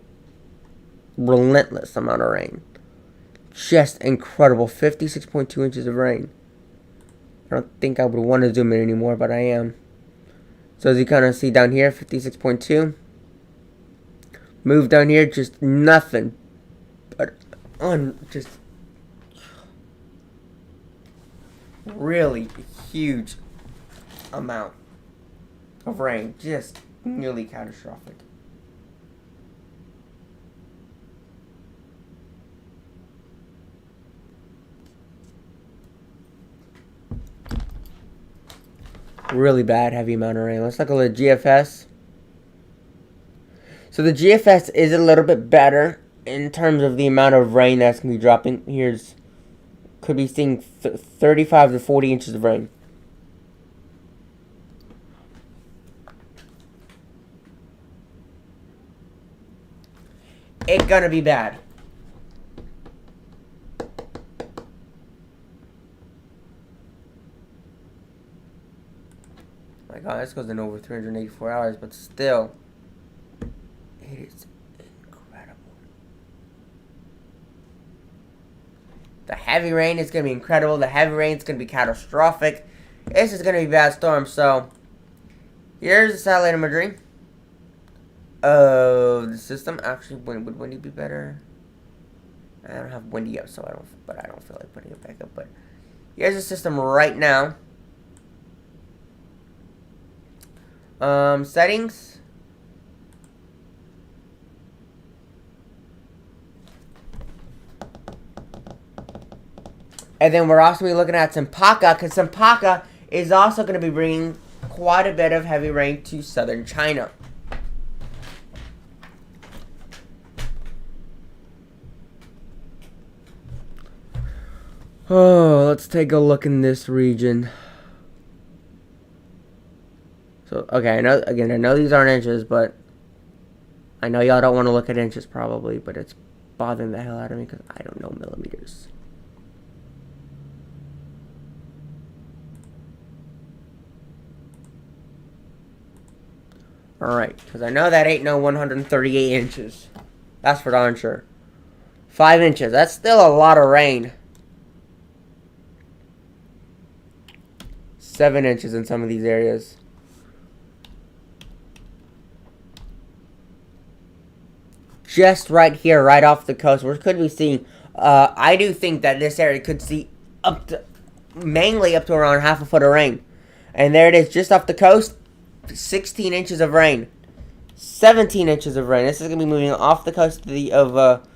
Relentless amount of rain. Just incredible. 56.2 inches of rain. I don't think I would want to zoom in anymore, but I am. So as you kind of see down here, 56.2. Move down here, just nothing. But just really huge amount of rain. Just nearly catastrophic. Really bad heavy amount of rain. Let's look at the GFS. So the GFS is a little bit better in terms of the amount of rain that's going to be dropping. Could be seeing 35 to 40 inches of rain. It's going to be bad. My God, this goes in over 384 hours, but still, it is incredible. The heavy rain is going to be incredible. The heavy rain is going to be catastrophic. This is going to be a bad storm. So, here's the satellite imagery of the system. Actually, would windy be better? I don't have windy up, so I don't feel like putting it back up. But here's the system right now. Settings. And then we're also going to be looking at Cempaka, because Cempaka is also going to be bringing quite a bit of heavy rain to southern China. Oh, let's take a look in this region. So, okay, I know these aren't inches, but I know y'all don't want to look at inches probably, but it's bothering the hell out of me because I don't know millimeters. Alright, because I know that ain't no 138 inches. That's for darn sure. 5 inches, that's still a lot of rain. 7 inches in some of these areas. Just right here, right off the coast, we could be seeing, I do think that this area could see mainly up to around half a foot of rain. And there it is, just off the coast, 16 inches of rain. 17 inches of rain. This is going to be moving off the coast of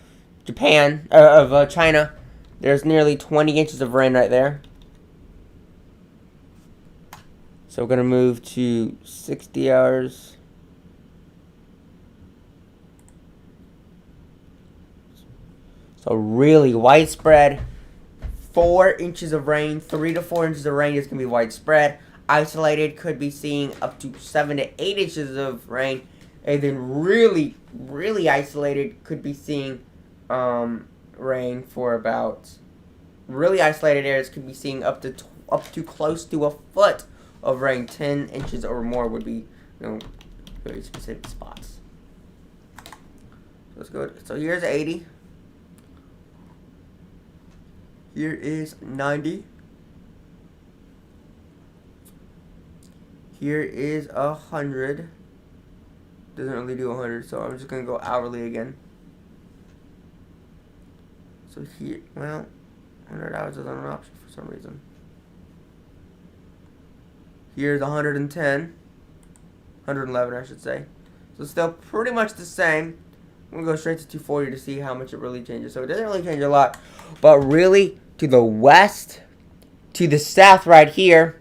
Japan, of China. There's nearly 20 inches of rain right there. So we're going to move to 60 hours. So really widespread. 4 inches of rain, 3 to 4 inches of rain is going to be widespread. Isolated could be seeing up to 7 to 8 inches of rain. And then really, really isolated could be seeing rain for about... Really isolated areas could be seeing up to close to a foot of rain. 10 inches or more would be, very specific spots. That's good. So here's 80. Here is 90. Here is 100. Doesn't really do 100, so I'm just gonna go hourly again. So here, well, 100 hours is not an option for some reason. Here's 110. 111, I should say. So still pretty much the same. I'm gonna go straight to 240 to see how much it really changes. So it doesn't really change a lot, but really to the west, to the south right here.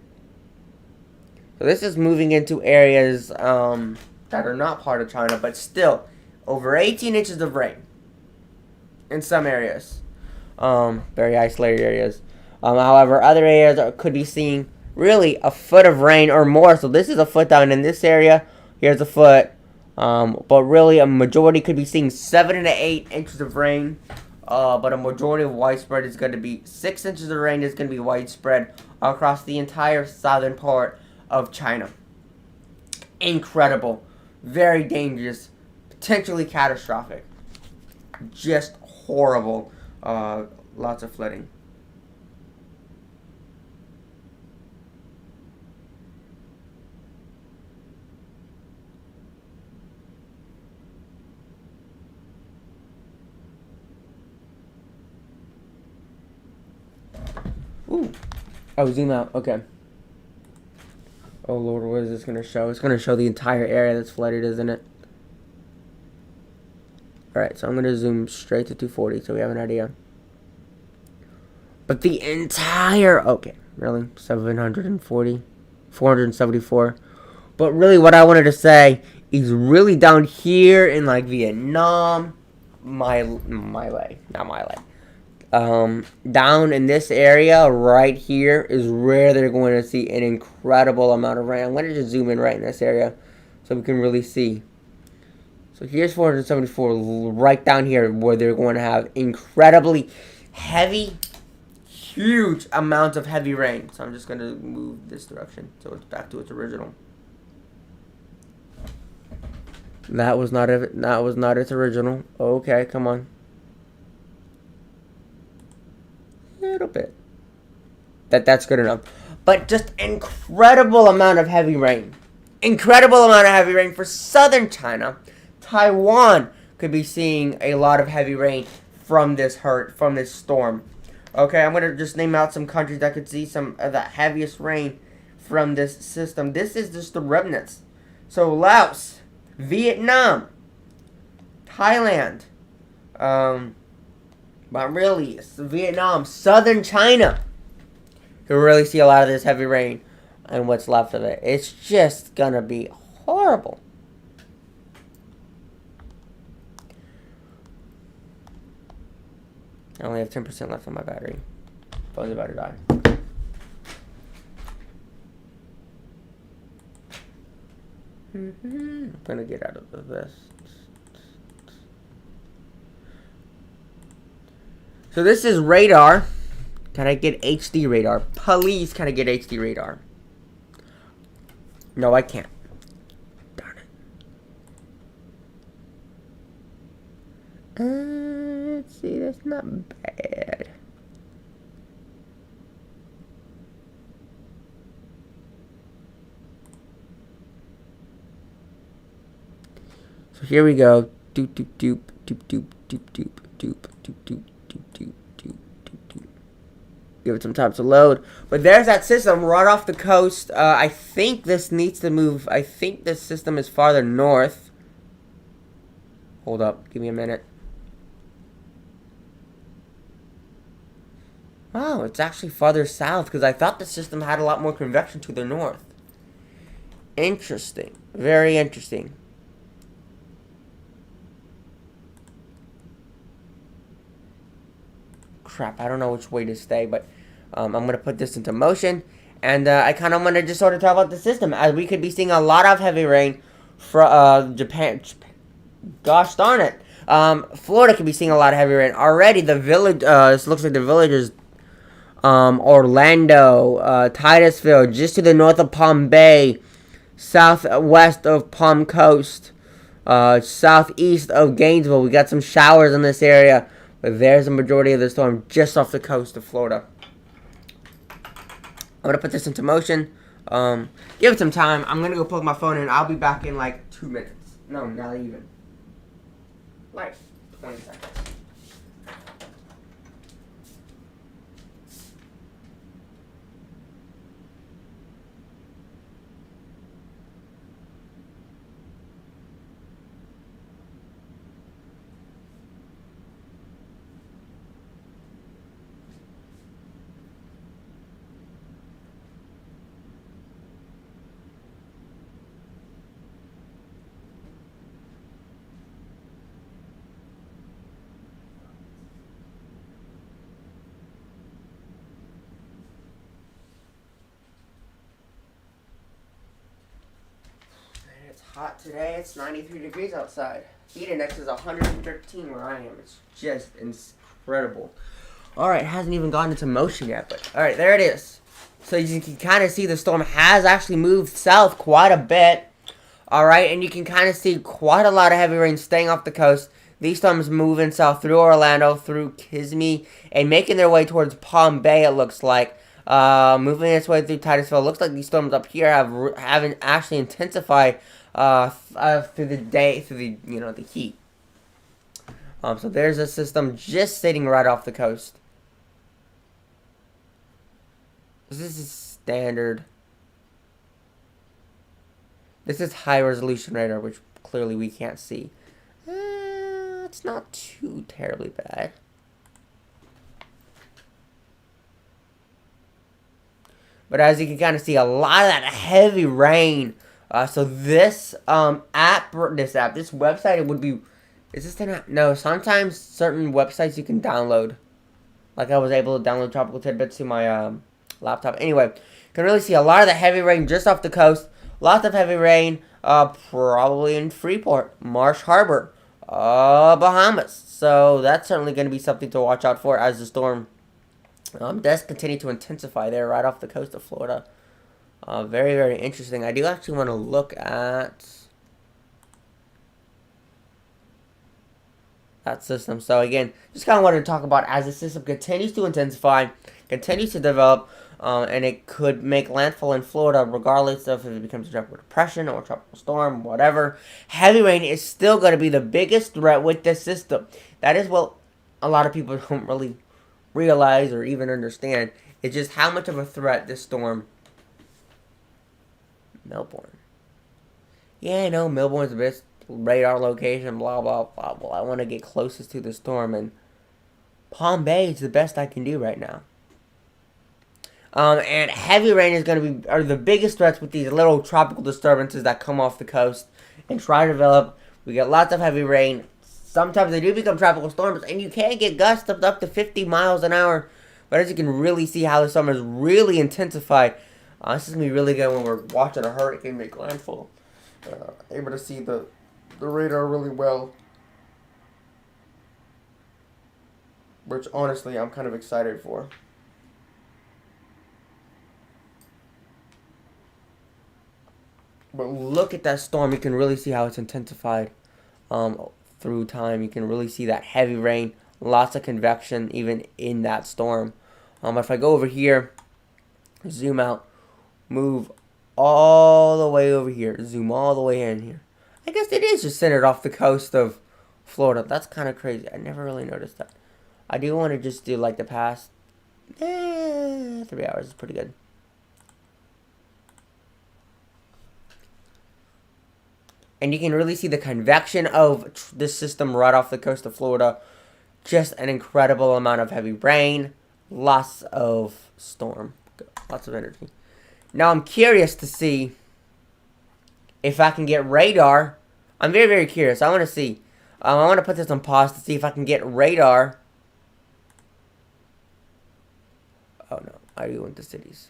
So this is moving into areas that are not part of China, but still over 18 inches of rain in some areas. Very isolated areas. However, other areas could be seeing really a foot of rain or more. So this is a foot down in this area. Here's a foot. But really a majority could be seeing 7 to 8 inches of rain. But a majority of widespread is going to be 6 inches of rain is going to be widespread across the entire southern part of China. Incredible. Very dangerous. Potentially catastrophic. Just horrible. Lots of flooding. Ooh. Oh, zoom out. Okay. Oh, Lord, what is this going to show? It's going to show the entire area that's flooded, isn't it? Alright, so I'm going to zoom straight to 240 so we have an idea. But the entire... Okay, really? 740? 474? But really what I wanted to say is really down here in, like, Vietnam... Miley. Not Miley. Down in this area right here is where they're going to see an incredible amount of rain. I'm going to just zoom in right in this area so we can really see. So here's 474 right down here where they're going to have incredibly heavy, huge amounts of heavy rain. So I'm just going to move this direction so it's back to its original. That was not it. That was not its original. Okay, come on. Little bit. That's good enough. But just incredible amount of heavy rain. Incredible amount of heavy rain for southern China. Taiwan could be seeing a lot of heavy rain from this storm. Okay, I'm gonna just name out some countries that could see some of the heaviest rain from this system. This is just the remnants. So Laos, Vietnam, Thailand, But really, it's Vietnam, southern China. You really see a lot of this heavy rain and what's left of it. It's just gonna be horrible. I only have 10% left on my battery. Phone's about to die. I'm gonna get out of this. So this is radar. Can I get HD radar? Please, can I get HD radar? No, I can't. Darn it. Let's see, that's not bad. So here we go. Doop doop doop doop doop doop doop doop doop doop doop doop doop doop. Give it some time to load. But there's that system right off the coast. I think this needs to move. I think this system is farther north. Hold up. Give me a minute. Oh, it's actually farther south because I thought the system had a lot more convection to the north. Interesting. Very interesting. Crap, I don't know which way to stay, but I'm going to put this into motion. And I kind of want to just sort of talk about the system, as we could be seeing a lot of heavy rain from Japan. Gosh darn it. Florida could be seeing a lot of heavy rain. Already, the village, this looks like the villagers, Orlando, Titusville, just to the north of Palm Bay, southwest of Palm Coast, southeast of Gainesville. We got some showers in this area. But there's a majority of the storm just off the coast of Florida. I'm going to put this into motion. Give it some time. I'm going to go plug my phone in. I'll be back in like 2 minutes. No, not even. Like 20 seconds. It's hot today. It's 93 degrees outside. Heat index is 113 where I am. It's just incredible. Alright, it hasn't even gone into motion yet, but alright, there it is. So you can kind of see the storm has actually moved south quite a bit. Alright, and you can kind of see quite a lot of heavy rain staying off the coast. These storms moving south through Orlando, through Kissimmee, and making their way towards Palm Bay, it looks like. Moving its way through Titusville. It looks like these storms up here haven't actually intensified through the day, through the heat. So there's a system just sitting right off the coast. This is standard. This is high resolution radar, which clearly we can't see. It's not too terribly bad. But as you can kind of see, a lot of that heavy rain. So this this website, it would be, is this an app? No, sometimes certain websites you can download. Like I was able to download Tropical Tidbits to my laptop. Anyway, you can really see a lot of the heavy rain just off the coast. Lots of heavy rain, probably in Freeport, Marsh Harbor, Bahamas. So that's certainly going to be something to watch out for as the storm does continue to intensify there right off the coast of Florida. Very, very interesting. I do actually want to look at that system. So again, just kind of wanted to talk about as the system continues to intensify, continues to develop, and it could make landfall in Florida regardless of if it becomes a tropical depression or a tropical storm, whatever. Heavy rain is still going to be the biggest threat with this system. That is what a lot of people don't really realize or even understand. It's just how much of a threat this storm. Melbourne. Yeah, I know Melbourne's the best radar location, blah, blah, blah. Well, I want to get closest to the storm, and Palm Bay is the best I can do right now. And heavy rain is going to be are the biggest threats with these little tropical disturbances that come off the coast and try to develop. We get lots of heavy rain. Sometimes they do become tropical storms, and you can get gusts up to 50 miles an hour. But as you can really see how the summer is really intensified, this is going to be really good when we're watching a hurricane make landfall. Able to see the radar really well. Which, honestly, I'm kind of excited for. But look at that storm. You can really see how it's intensified through time. You can really see that heavy rain. Lots of convection even in that storm. If I go over here, zoom out, move all the way over here, zoom all the way in here. I guess it is just centered off the coast of Florida. That's kind of crazy. I never really noticed that. I do want to just do like the past 3 hours. It's pretty good. And you can really see the convection of this system right off the coast of Florida. Just an incredible amount of heavy rain. Lots of storm. Lots of energy. Now I'm curious to see if I can get radar. I'm very, very curious. I want to see. I want to put this on pause to see if I can get radar. Oh no, I do want the cities.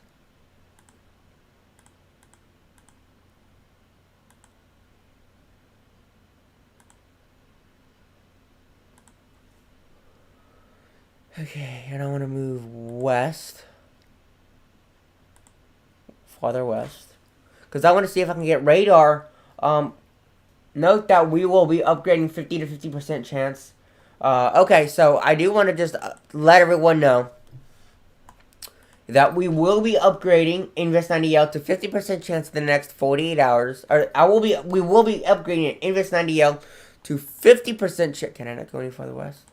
Okay, and I want to move west. Farther west. Because I want to see if I can get radar. Note that we will be upgrading 50 to 50% chance. Okay, so I do want to just let everyone know that we will be upgrading Invest 90L to 50% chance in the next 48 hours. Or we will be upgrading Invest 90L to 50% chance. Can I not go any farther west?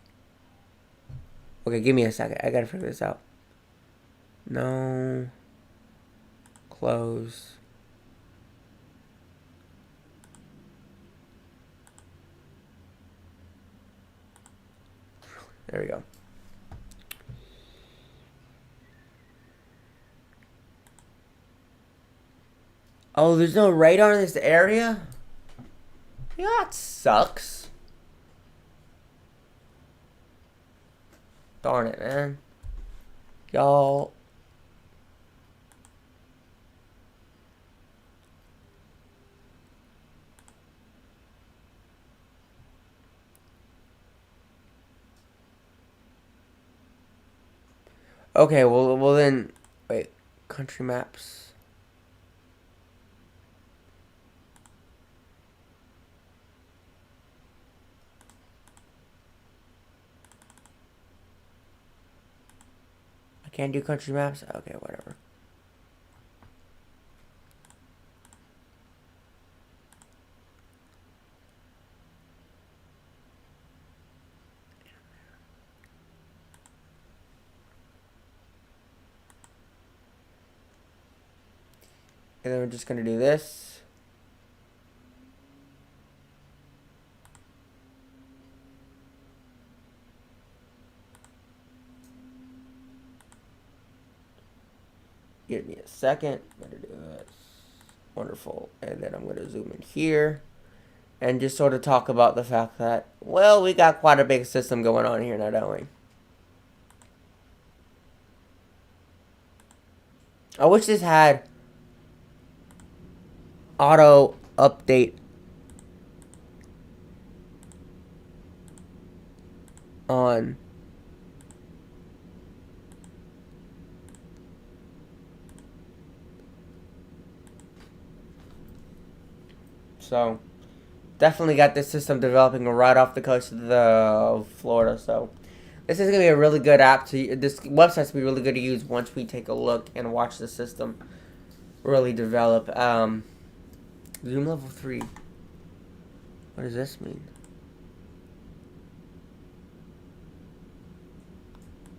Okay, give me a second. I gotta figure this out. No. Close. There we go. Oh, there's no radar in this area? Yeah, that sucks. Darn it, man. Y'all. Okay, well then, wait, country maps. I can't do country maps? Okay, whatever. And then we're just gonna do this. Give me a second. I'm gonna do this. Wonderful. And then I'm gonna zoom in here and just sort of talk about the fact that, well, we got quite a big system going on here now, don't we? I wish this had auto update on. So definitely got this system developing right off the coast of Florida. So this is gonna be a really good app to. This website's gonna be really good to use once we take a look and watch the system really develop. Zoom level 3. What does this mean?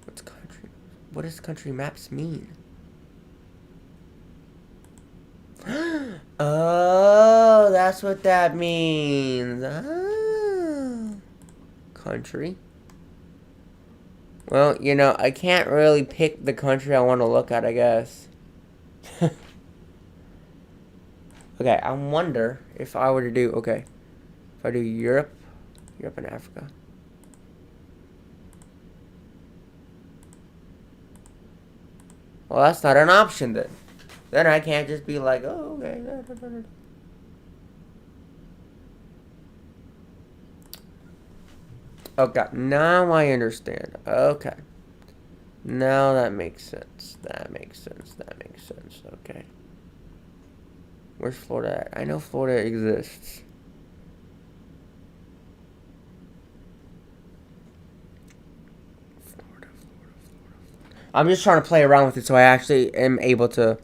What's country? What does country maps mean? Oh, that's what that means. Oh. Country. Well, you know, I can't really pick the country I want to look at, I guess. Okay, I wonder if I were to do, okay, if I do Europe and Africa. Well, that's not an option then. Then I can't just be like, oh, okay. Okay, now I understand. Okay. Now that makes sense. That makes sense. That makes sense. Okay. Where's Florida at? I know Florida exists. Florida. I'm just trying to play around with it so I actually am able to,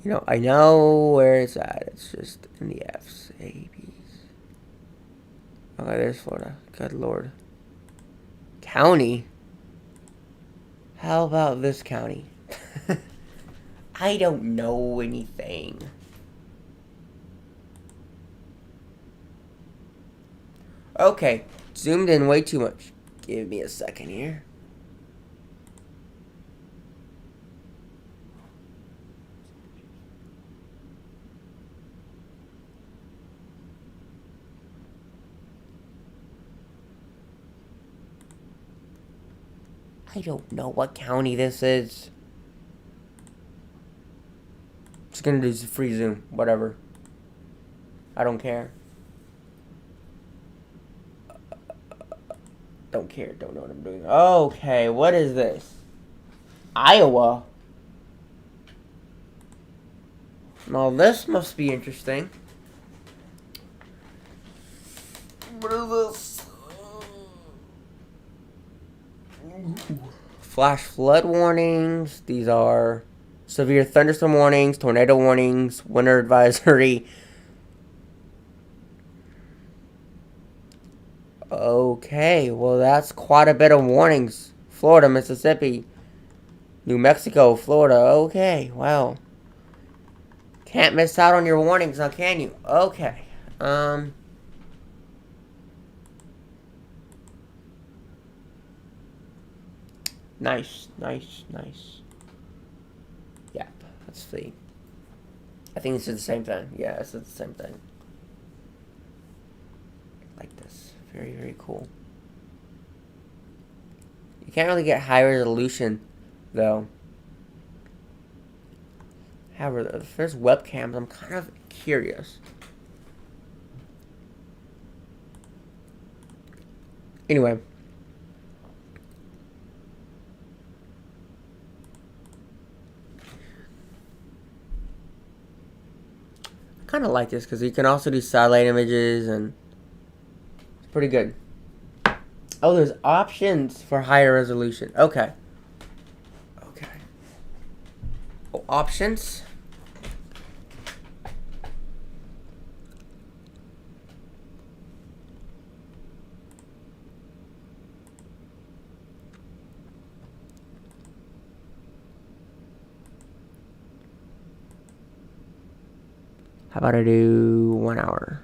you know, I know where it's at. It's just in the F's, A, B's. Okay, there's Florida. Good Lord. County? How about this county? I don't know anything. Okay, zoomed in way too much. Give me a second here. I don't know what county this is. Just gonna do free zoom, whatever. I don't care. Don't care, don't know what I'm doing. Okay, what is this? Iowa. Well, this must be interesting. What is this? Flash flood warnings. These are severe thunderstorm warnings, tornado warnings, winter advisory. Okay, well that's quite a bit of warnings. Florida, Mississippi, New Mexico, Florida. Okay, well. Can't miss out on your warnings now, can you? Okay. Nice. Yep, let's see. I think this is the same thing. Yeah, it's the same thing. Like this. Very, very cool. You can't really get high resolution, though. However, if there's webcams, I'm kind of curious. Anyway. I kind of like this because you can also do satellite images and it's pretty good. Oh, there's options for higher resolution. Okay. Okay. Oh, options. How about I do 1 hour?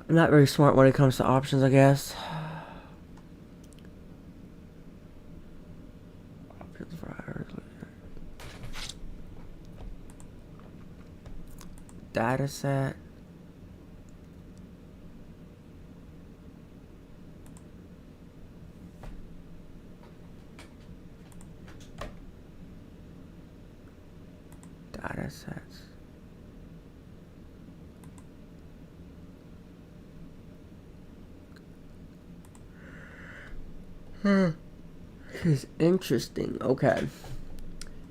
I'm not very smart when it comes to options, I guess. Options for higher resolution. Data set. Data sets. This is interesting. Okay.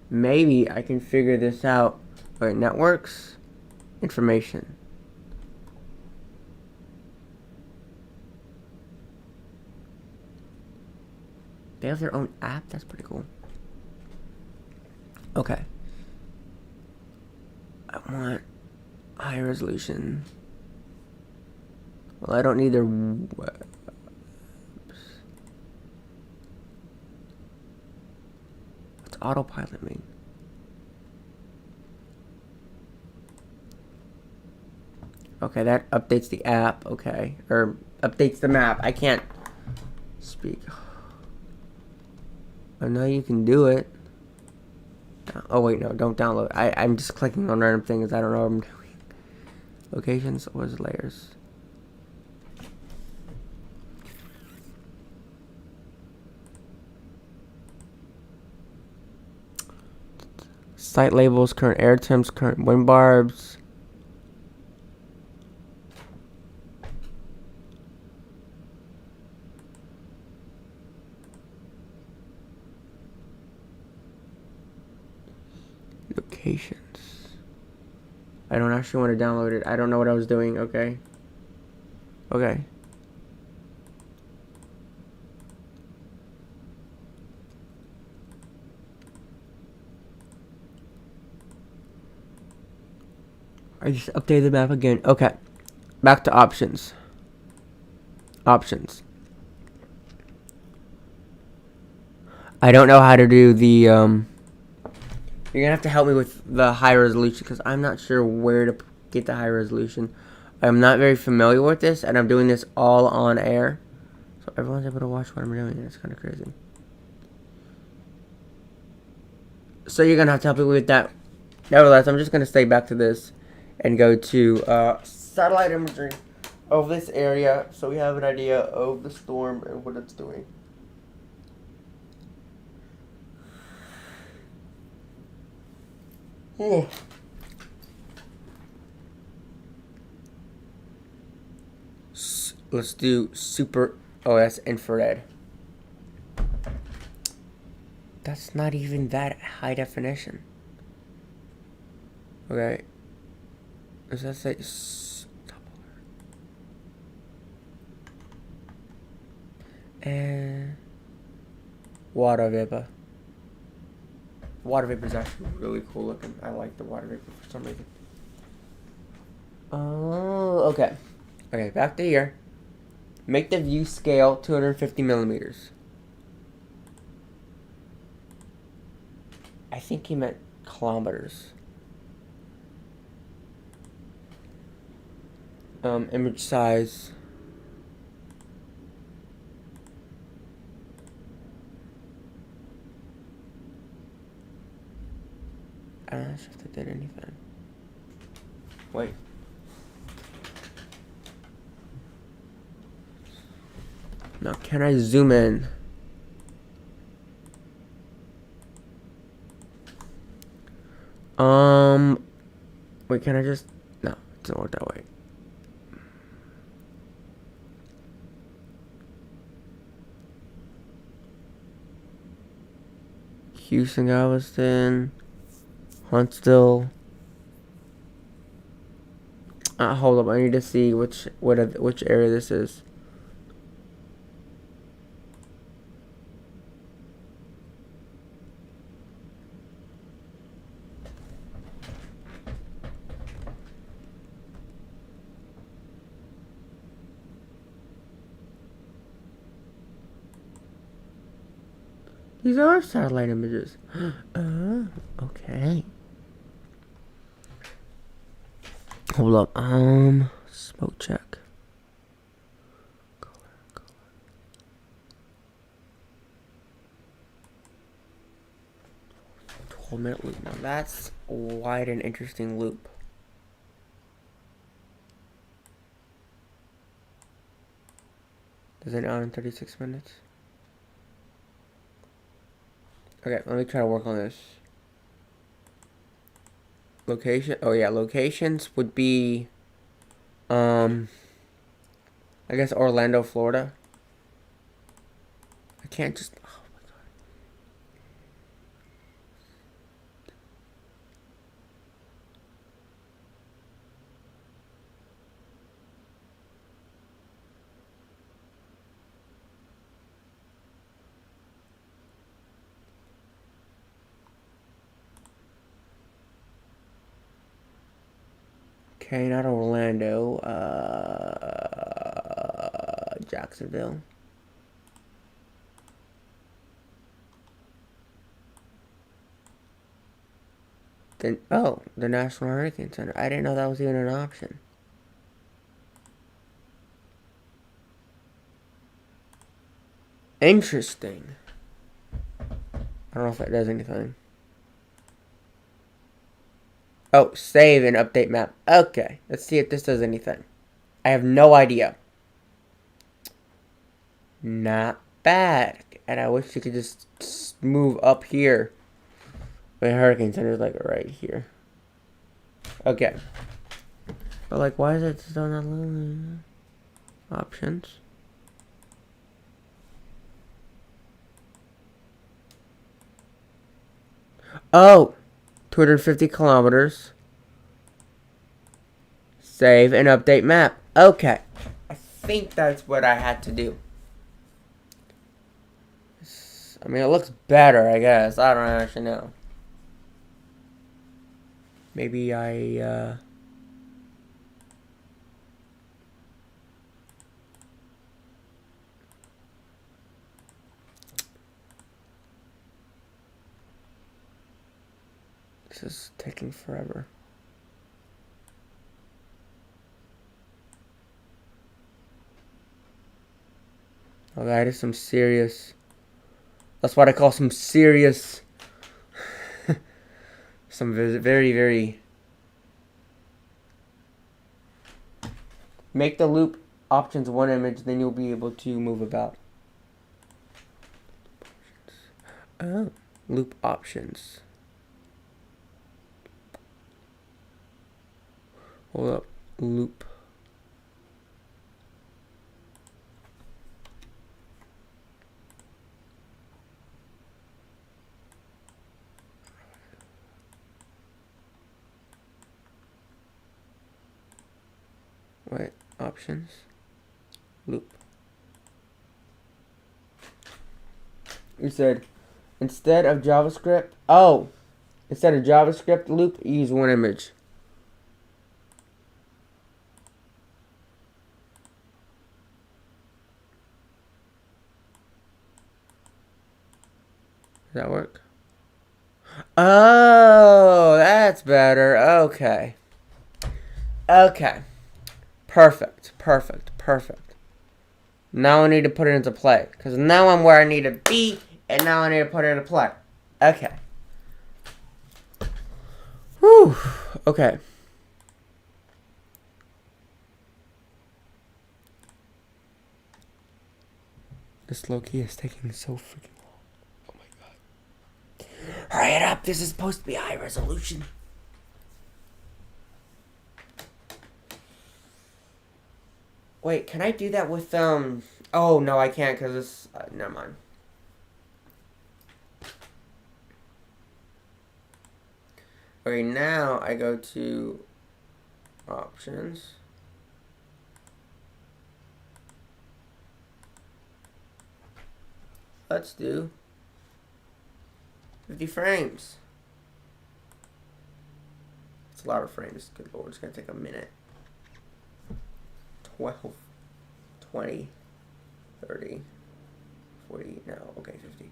Maybe I can figure this out. Wait, networks? Information. They have their own app? That's pretty cool. Okay. I want high resolution. Well, I don't need their webs. autopilot mean? Okay, that updates the app. Okay, or updates the map. I can't speak. I know you can do it. Oh wait, no, don't download. I'm just clicking on random things. I don't know what I'm doing. Locations, was layers. Site labels, current air temps, current wind barbs. Locations. I don't actually want to download it. I don't know what I was doing. Okay. Okay. I just updated the map again. Okay. Back to options. Options. I don't know how to do the, you're gonna have to help me with the high resolution because I'm not sure where to get the high resolution. I'm not very familiar with this, and I'm doing this all on air. So everyone's able to watch what I'm doing. It's kind of crazy. So you're gonna have to help me with that. Nevertheless, I'm just gonna stay back to this and go to satellite imagery of this area so we have an idea of the storm and what it's doing. Oh. Let's do super. Oh, that's infrared. That's not even that high definition. Okay. Does that say and water vapor? Water vapor is actually really cool looking. I like the water vapor for some reason. Oh, okay. Okay, back to here. Make the view scale 250 millimeters. I think he meant kilometers. Image size. I'm not sure if that did anything. Wait. Now, can I zoom in? Wait, can I just... No, it doesn't work that way. Houston, Galveston, Huntsville. Hold up, I need to see which area this is. These are satellite images. Okay. Hold up. Smoke check. Color. 12-minute loop. Now that's quite an interesting loop. Does it end in 36 minutes? Okay, let me try to work on this. Location. Oh yeah, locations would be, I guess Orlando, Florida. I can't just. Oh my god. Okay, not Orlando. Jacksonville. The National Hurricane Center. I didn't know that was even an option. Interesting. I don't know if that does anything. Oh, save and update map. Okay, let's see if this does anything. I have no idea. Not bad. And I wish you could just move up here. The Hurricane Center is like right here. Okay. But like, why is it still not loading? Options. Oh, 250 kilometers. Save and update map. Okay. I think that's what I had to do. I mean, it looks better, I guess. I don't actually know. Maybe I, This is taking forever. Oh, that is some serious... That's what I call some serious... some very, very... Make the loop options one image, then you'll be able to move about. Oh, loop options. Hold up, loop. Wait, options, loop. You said instead of JavaScript. Oh, instead of JavaScript loop, use one image. Does that work? Oh, that's better. Okay. Okay. Perfect. Perfect. Perfect. Now I need to put it into play. Because now I'm where I need to be. And now I need to put it into play. Okay. Whew. Okay. This low-key is taking so freaking long. Oh my god. Hurry it up. This is supposed to be high resolution. Wait, can I do that with, Oh, no, I can't because it's... never mind. Okay, now I go to options. Let's do 50 frames. It's a lot of frames. Good lord, it's gonna take a minute. 12, 20, 30, 40, no, okay, 50, okay.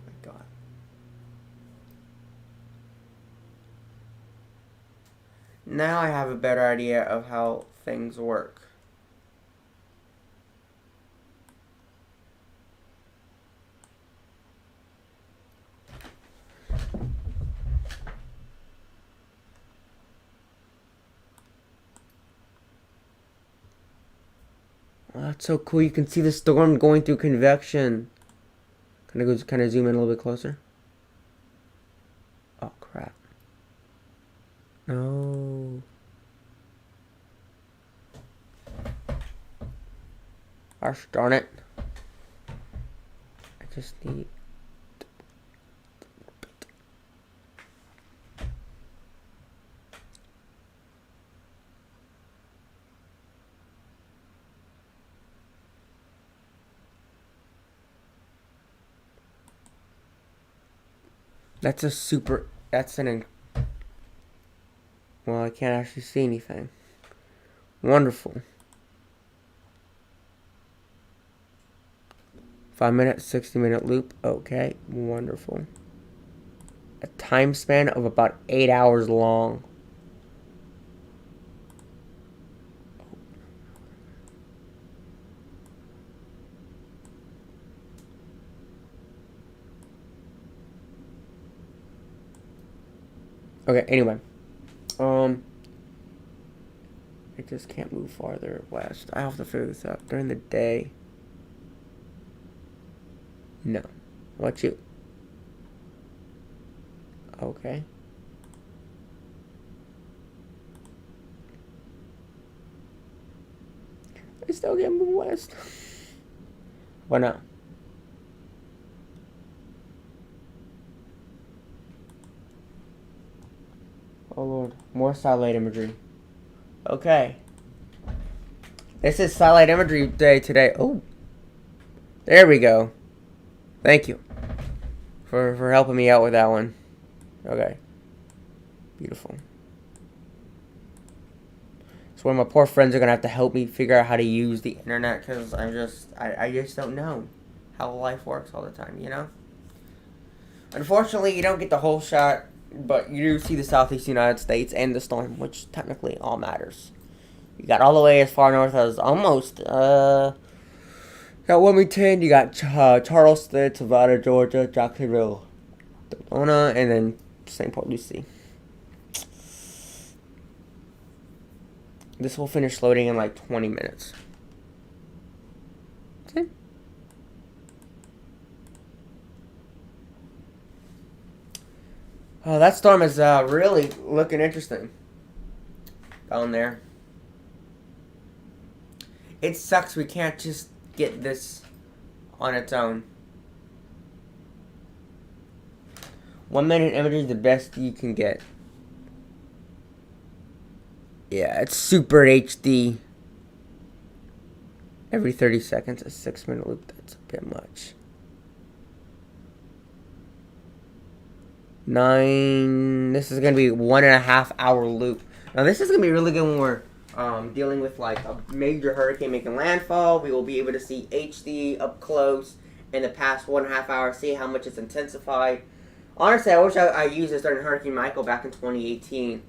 My god. Now I have a better idea of how things work. Oh, that's so cool. You can see the storm going through convection. Can I kind of zoom in a little bit closer? Oh crap. No. Gosh darn it. I just need... That's a super... That's an... Well, I can't actually see anything. Wonderful. 5 minute, 60-minute loop. Okay, wonderful. A time span of about 8 hours long. Okay, anyway. I just can't move farther west. I have to figure this out. During the day. No. What you? Okay. I still can't move west. Why not? Oh Lord. More satellite imagery. Okay. This is satellite imagery day today. Oh. There we go. Thank you. For helping me out with that one. Okay. Beautiful. So one of my poor friends are gonna have to help me figure out how to use the internet because I just don't know how life works all the time, you know? Unfortunately, you don't get the whole shot, but you do see the southeast United States and the storm, which technically all matters. You got all the way as far north as almost, got Wilmington, you got Charleston, Savannah, Georgia, Jacksonville, Daytona, and then St. Port Lucie. This will finish loading in like 20 minutes. Okay. Oh, that storm is really looking interesting down there. It sucks we can't just get this on its own. 1 minute imagery is the best you can get. Yeah, it's super HD. Every 30 seconds, a 6-minute loop. That's a bit much. 9. This is gonna be 1.5 hour loop. Now this is gonna be really good when we're dealing with like a major hurricane making landfall. We will be able to see HD up close in the past 1.5 hours. See how much it's intensified. Honestly, I wish I used this during Hurricane Michael back in 2018.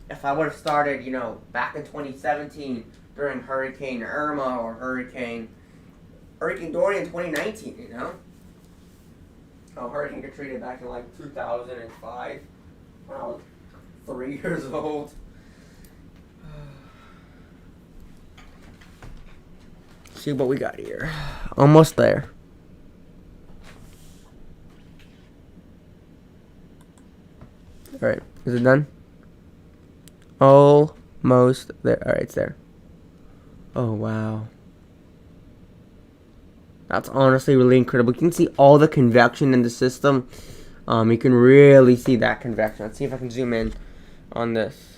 If I would have started, you know, back in 2017 during Hurricane Irma or Hurricane Dorian in 2019, you know? Oh, Hurricane Katrina back in like 2005 when I was 3 years old. See what we got here. Almost there. Alright, is it done? Almost there. Alright, it's there. Oh, wow. That's honestly really incredible. You can see all the convection in the system. You can really see that convection. Let's see if I can zoom in on this.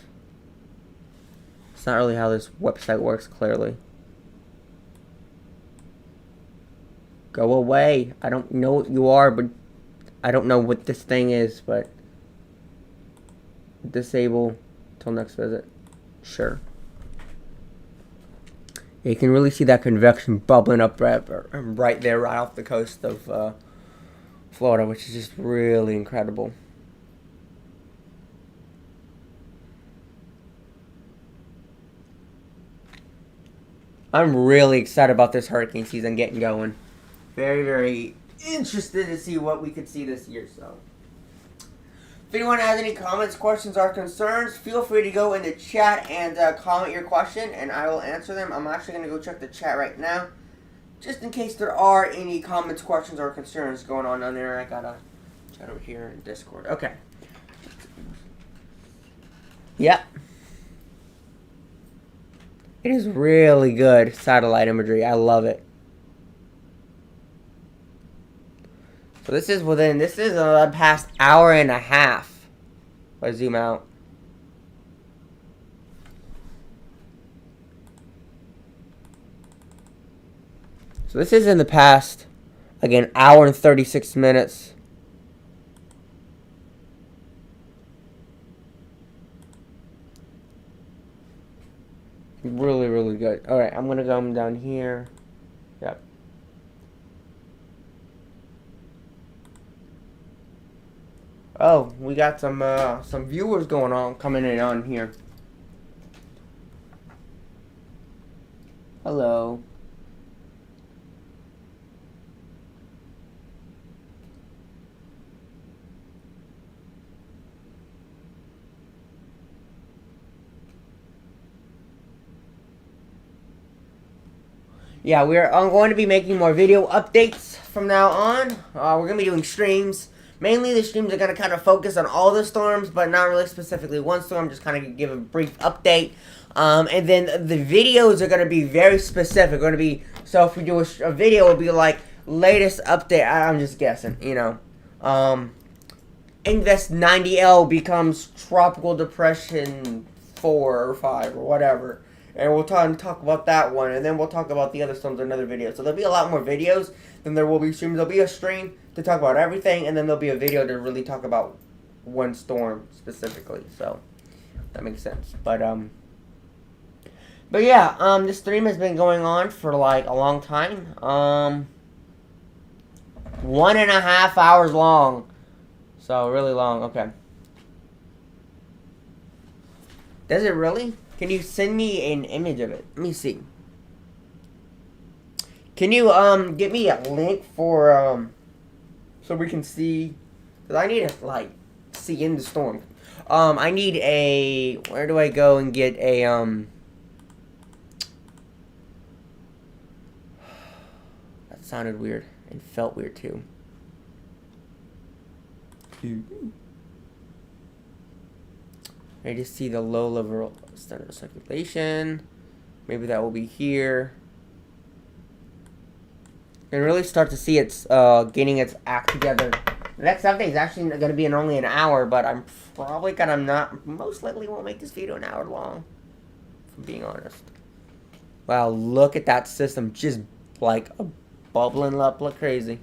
It's not really how this website works, clearly. Go away. I don't know what you are, but I don't know what this thing is, but disable till next visit. Sure. You can really see that convection bubbling up right there, right off the coast of Florida, which is just really incredible. I'm really excited about this hurricane season getting going. Very, very interested to see what we could see this year. So, if anyone has any comments, questions, or concerns, feel free to go in the chat and comment your question, and I will answer them. I'm actually going to go check the chat right now, just in case there are any comments, questions, or concerns going on there. I gotta chat over here in Discord. Okay. Yep. It is really good satellite imagery. I love it. So this is the past hour and a half. If I zoom out. So this is in the past, again, hour and 36 minutes. Really, really good. Alright, I'm going to come down here. Yep. Oh, we got some viewers coming in on here. Hello. Yeah, we're going to be making more video updates from now on. We're going to be doing streams. Mainly the streams are going to kind of focus on all the storms, but not really specifically one storm, just kind of give a brief update. And then the videos are going to be very specific. Going to be, so if we do a video, it'll be like latest update. I'm just guessing, you know. Invest 90L becomes Tropical Depression 4 or 5 or whatever. And we'll talk about that one, and then we'll talk about the other storms in another video. So there'll be a lot more videos than there will be streams. There'll be a stream to talk about everything, and then there'll be a video to really talk about one storm specifically. So that makes sense. But yeah, this stream has been going on for like a long time. 1.5 hours long. So really long. Okay. Does it really? Can you send me an image of it? Let me see. Can you get me a link for so we can see? Cause I need to like see in the storm. I need a. Where do I go and get a That sounded weird and felt weird too. I just see the low level standard circulation. Maybe that will be here. And really start to see it's getting its act together. The next update is actually going to be in only an hour, but I'm probably most likely won't make this video an hour long, if I'm being honest. Wow, look at that system, just like bubbling up like crazy.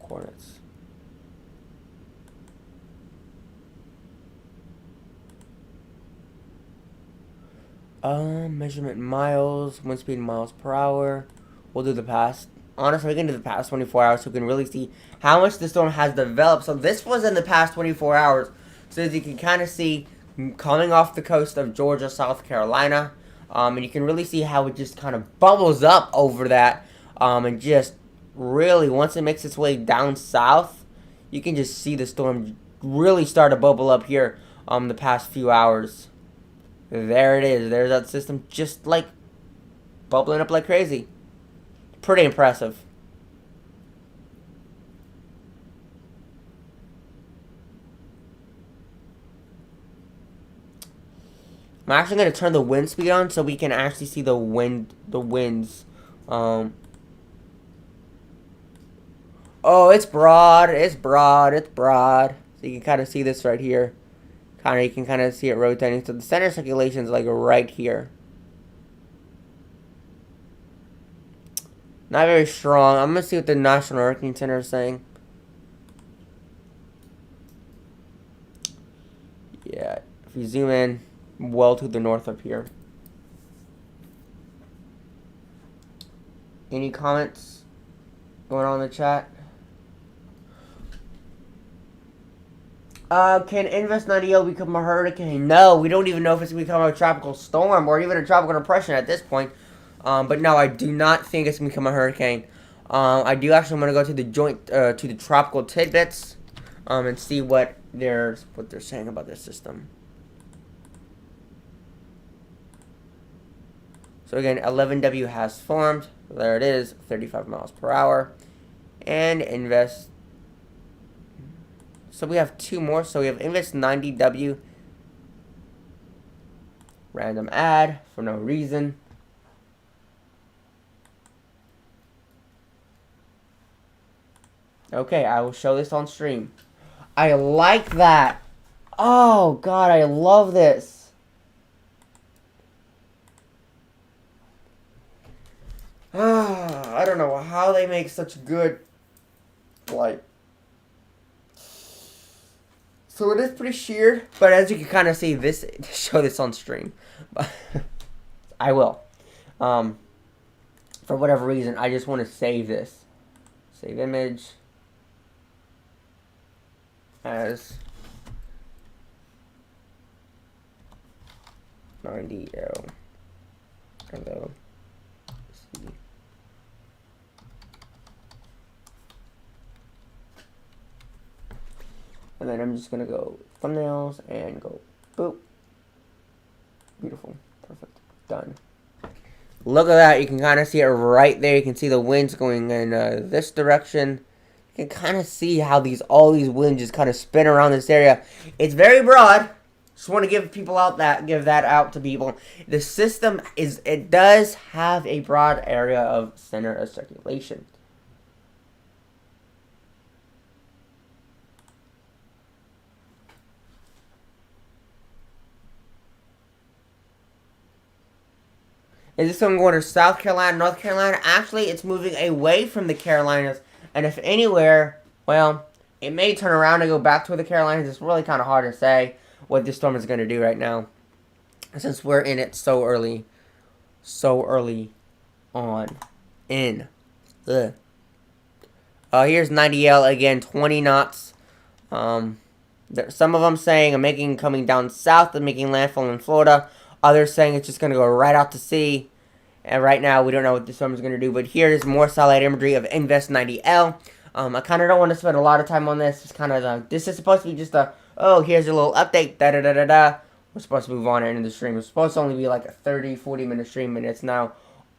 Coordinates. Measurement miles, wind speed in miles per hour. We'll do the past. Honestly, we can do the past 24 hours so we can really see how much the storm has developed. So this was in the past 24 hours. So as you can kind of see, coming off the coast of Georgia, South Carolina. And you can really see how it just kind of bubbles up over that. And just really, once it makes its way down south, you can just see the storm really start to bubble up here the past few hours. There it is. There's that system just like bubbling up like crazy. Pretty impressive. I'm actually going to turn the wind speed on so we can actually see the winds. Oh, it's broad. It's broad. It's broad. So you can kind of see this right here. You can kind of see it rotating. So the center circulation is like right here. Not very strong. I'm going to see what the National Hurricane Center is saying. Yeah, if you zoom in, well to the north up here. Any comments going on in the chat? Can Invest 90L become a hurricane? No, we don't even know if it's going to become a tropical storm or even a tropical depression at this point. But no, I do not think it's going to become a hurricane. I do actually want to go to the tropical tidbits, and see what they're saying about this system. So again, 11W has formed. There it is, 35 miles per hour, and Invest. So we have two more. So we have Invest 90W. Random add for no reason. Okay, I will show this on stream. I like that. Oh, God, I love this. I don't know how they make such good light. So it is pretty sheared, but as you can kind of see, this show this on stream. But I will. For whatever reason, I just want to save this. Save image as 90L. Hello. See. And then I'm just gonna go thumbnails and go boop. Beautiful. Perfect. Done. Look at that. You can kind of see it right there. You can see the winds going in this direction. You can kind of see how all these winds just kind of spin around this area. It's very broad. Just want to give that out to people. The system it does have a broad area of center of circulation. Is this one going to South Carolina, North Carolina? Actually, it's moving away from the Carolinas. And if anywhere, well, it may turn around and go back to the Carolinas. It's really kind of hard to say what this storm is going to do right now, since we're in it so early on in. Ugh. Here's 90L again, 20 knots. Some of them saying coming down south and making landfall in Florida. Others saying it's just going to go right out to sea. And right now, we don't know what this storm is going to do. But here is more satellite imagery of Invest 90L. I kind of don't want to spend a lot of time on this. It's kind of this is supposed to be just here's a little update. Da-da-da-da-da. We're supposed to move on into the stream. It's supposed to only be like a 30, 40-minute stream. And it's now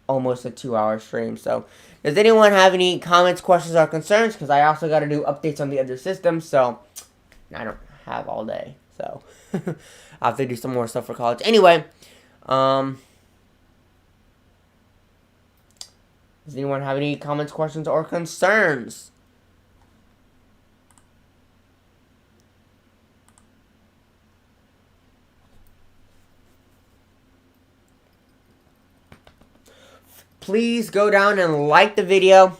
almost a 2-hour stream. So, does anyone have any comments, questions, or concerns? Because I also got to do updates on the other systems. So, I don't have all day. So, I'll have to do some more stuff for college. Anyway, does anyone have any comments, questions, or concerns? Please go down and like the video,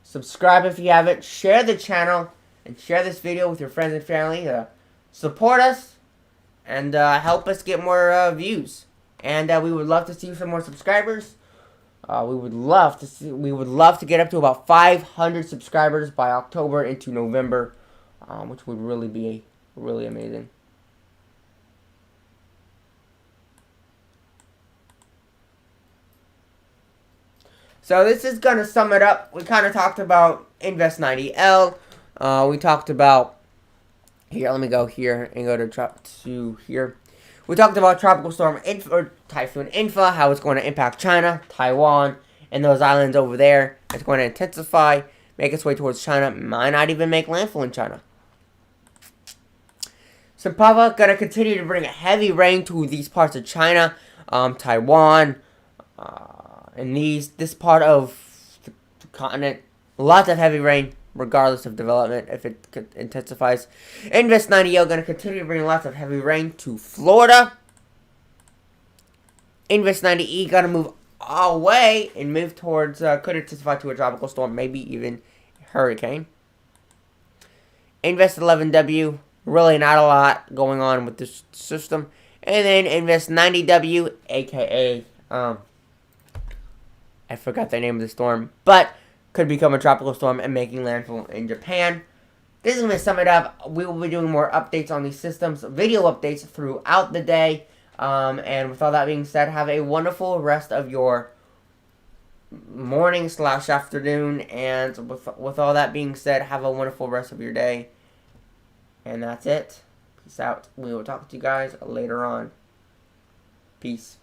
subscribe if you haven't, share the channel, and share this video with your friends and family. Support us and help us get more views. And we would love to see some more subscribers. We would love to get up to about 500 subscribers by October into November, which would really be really amazing. So this is going to sum it up. We kind of talked about Invest 90L. We talked about, here, let me go here and go to here. We talked about Tropical Storm or Typhoon In-fa, how it's going to impact China, Taiwan, and those islands over there. It's going to intensify, make its way towards China, might not even make landfall in China. Cempaka going to continue to bring heavy rain to these parts of China, Taiwan, and this part of the continent. Lots of heavy rain, regardless of development, if it intensifies. Invest 90L going to continue to bring lots of heavy rain to Florida. Invest 90E going to move away and move towards, could intensify to a tropical storm, maybe even hurricane. Invest 11W, really not a lot going on with this system. And then Invest 90W, aka, I forgot the name of the storm, but could become a tropical storm and making landfall in Japan. This is going to sum it up. We will be doing more updates on these systems, video updates throughout the day. And with all that being said, have a wonderful rest of your morning/afternoon. And with all that being said, have a wonderful rest of your day. And that's it. Peace out. We will talk to you guys later on. Peace.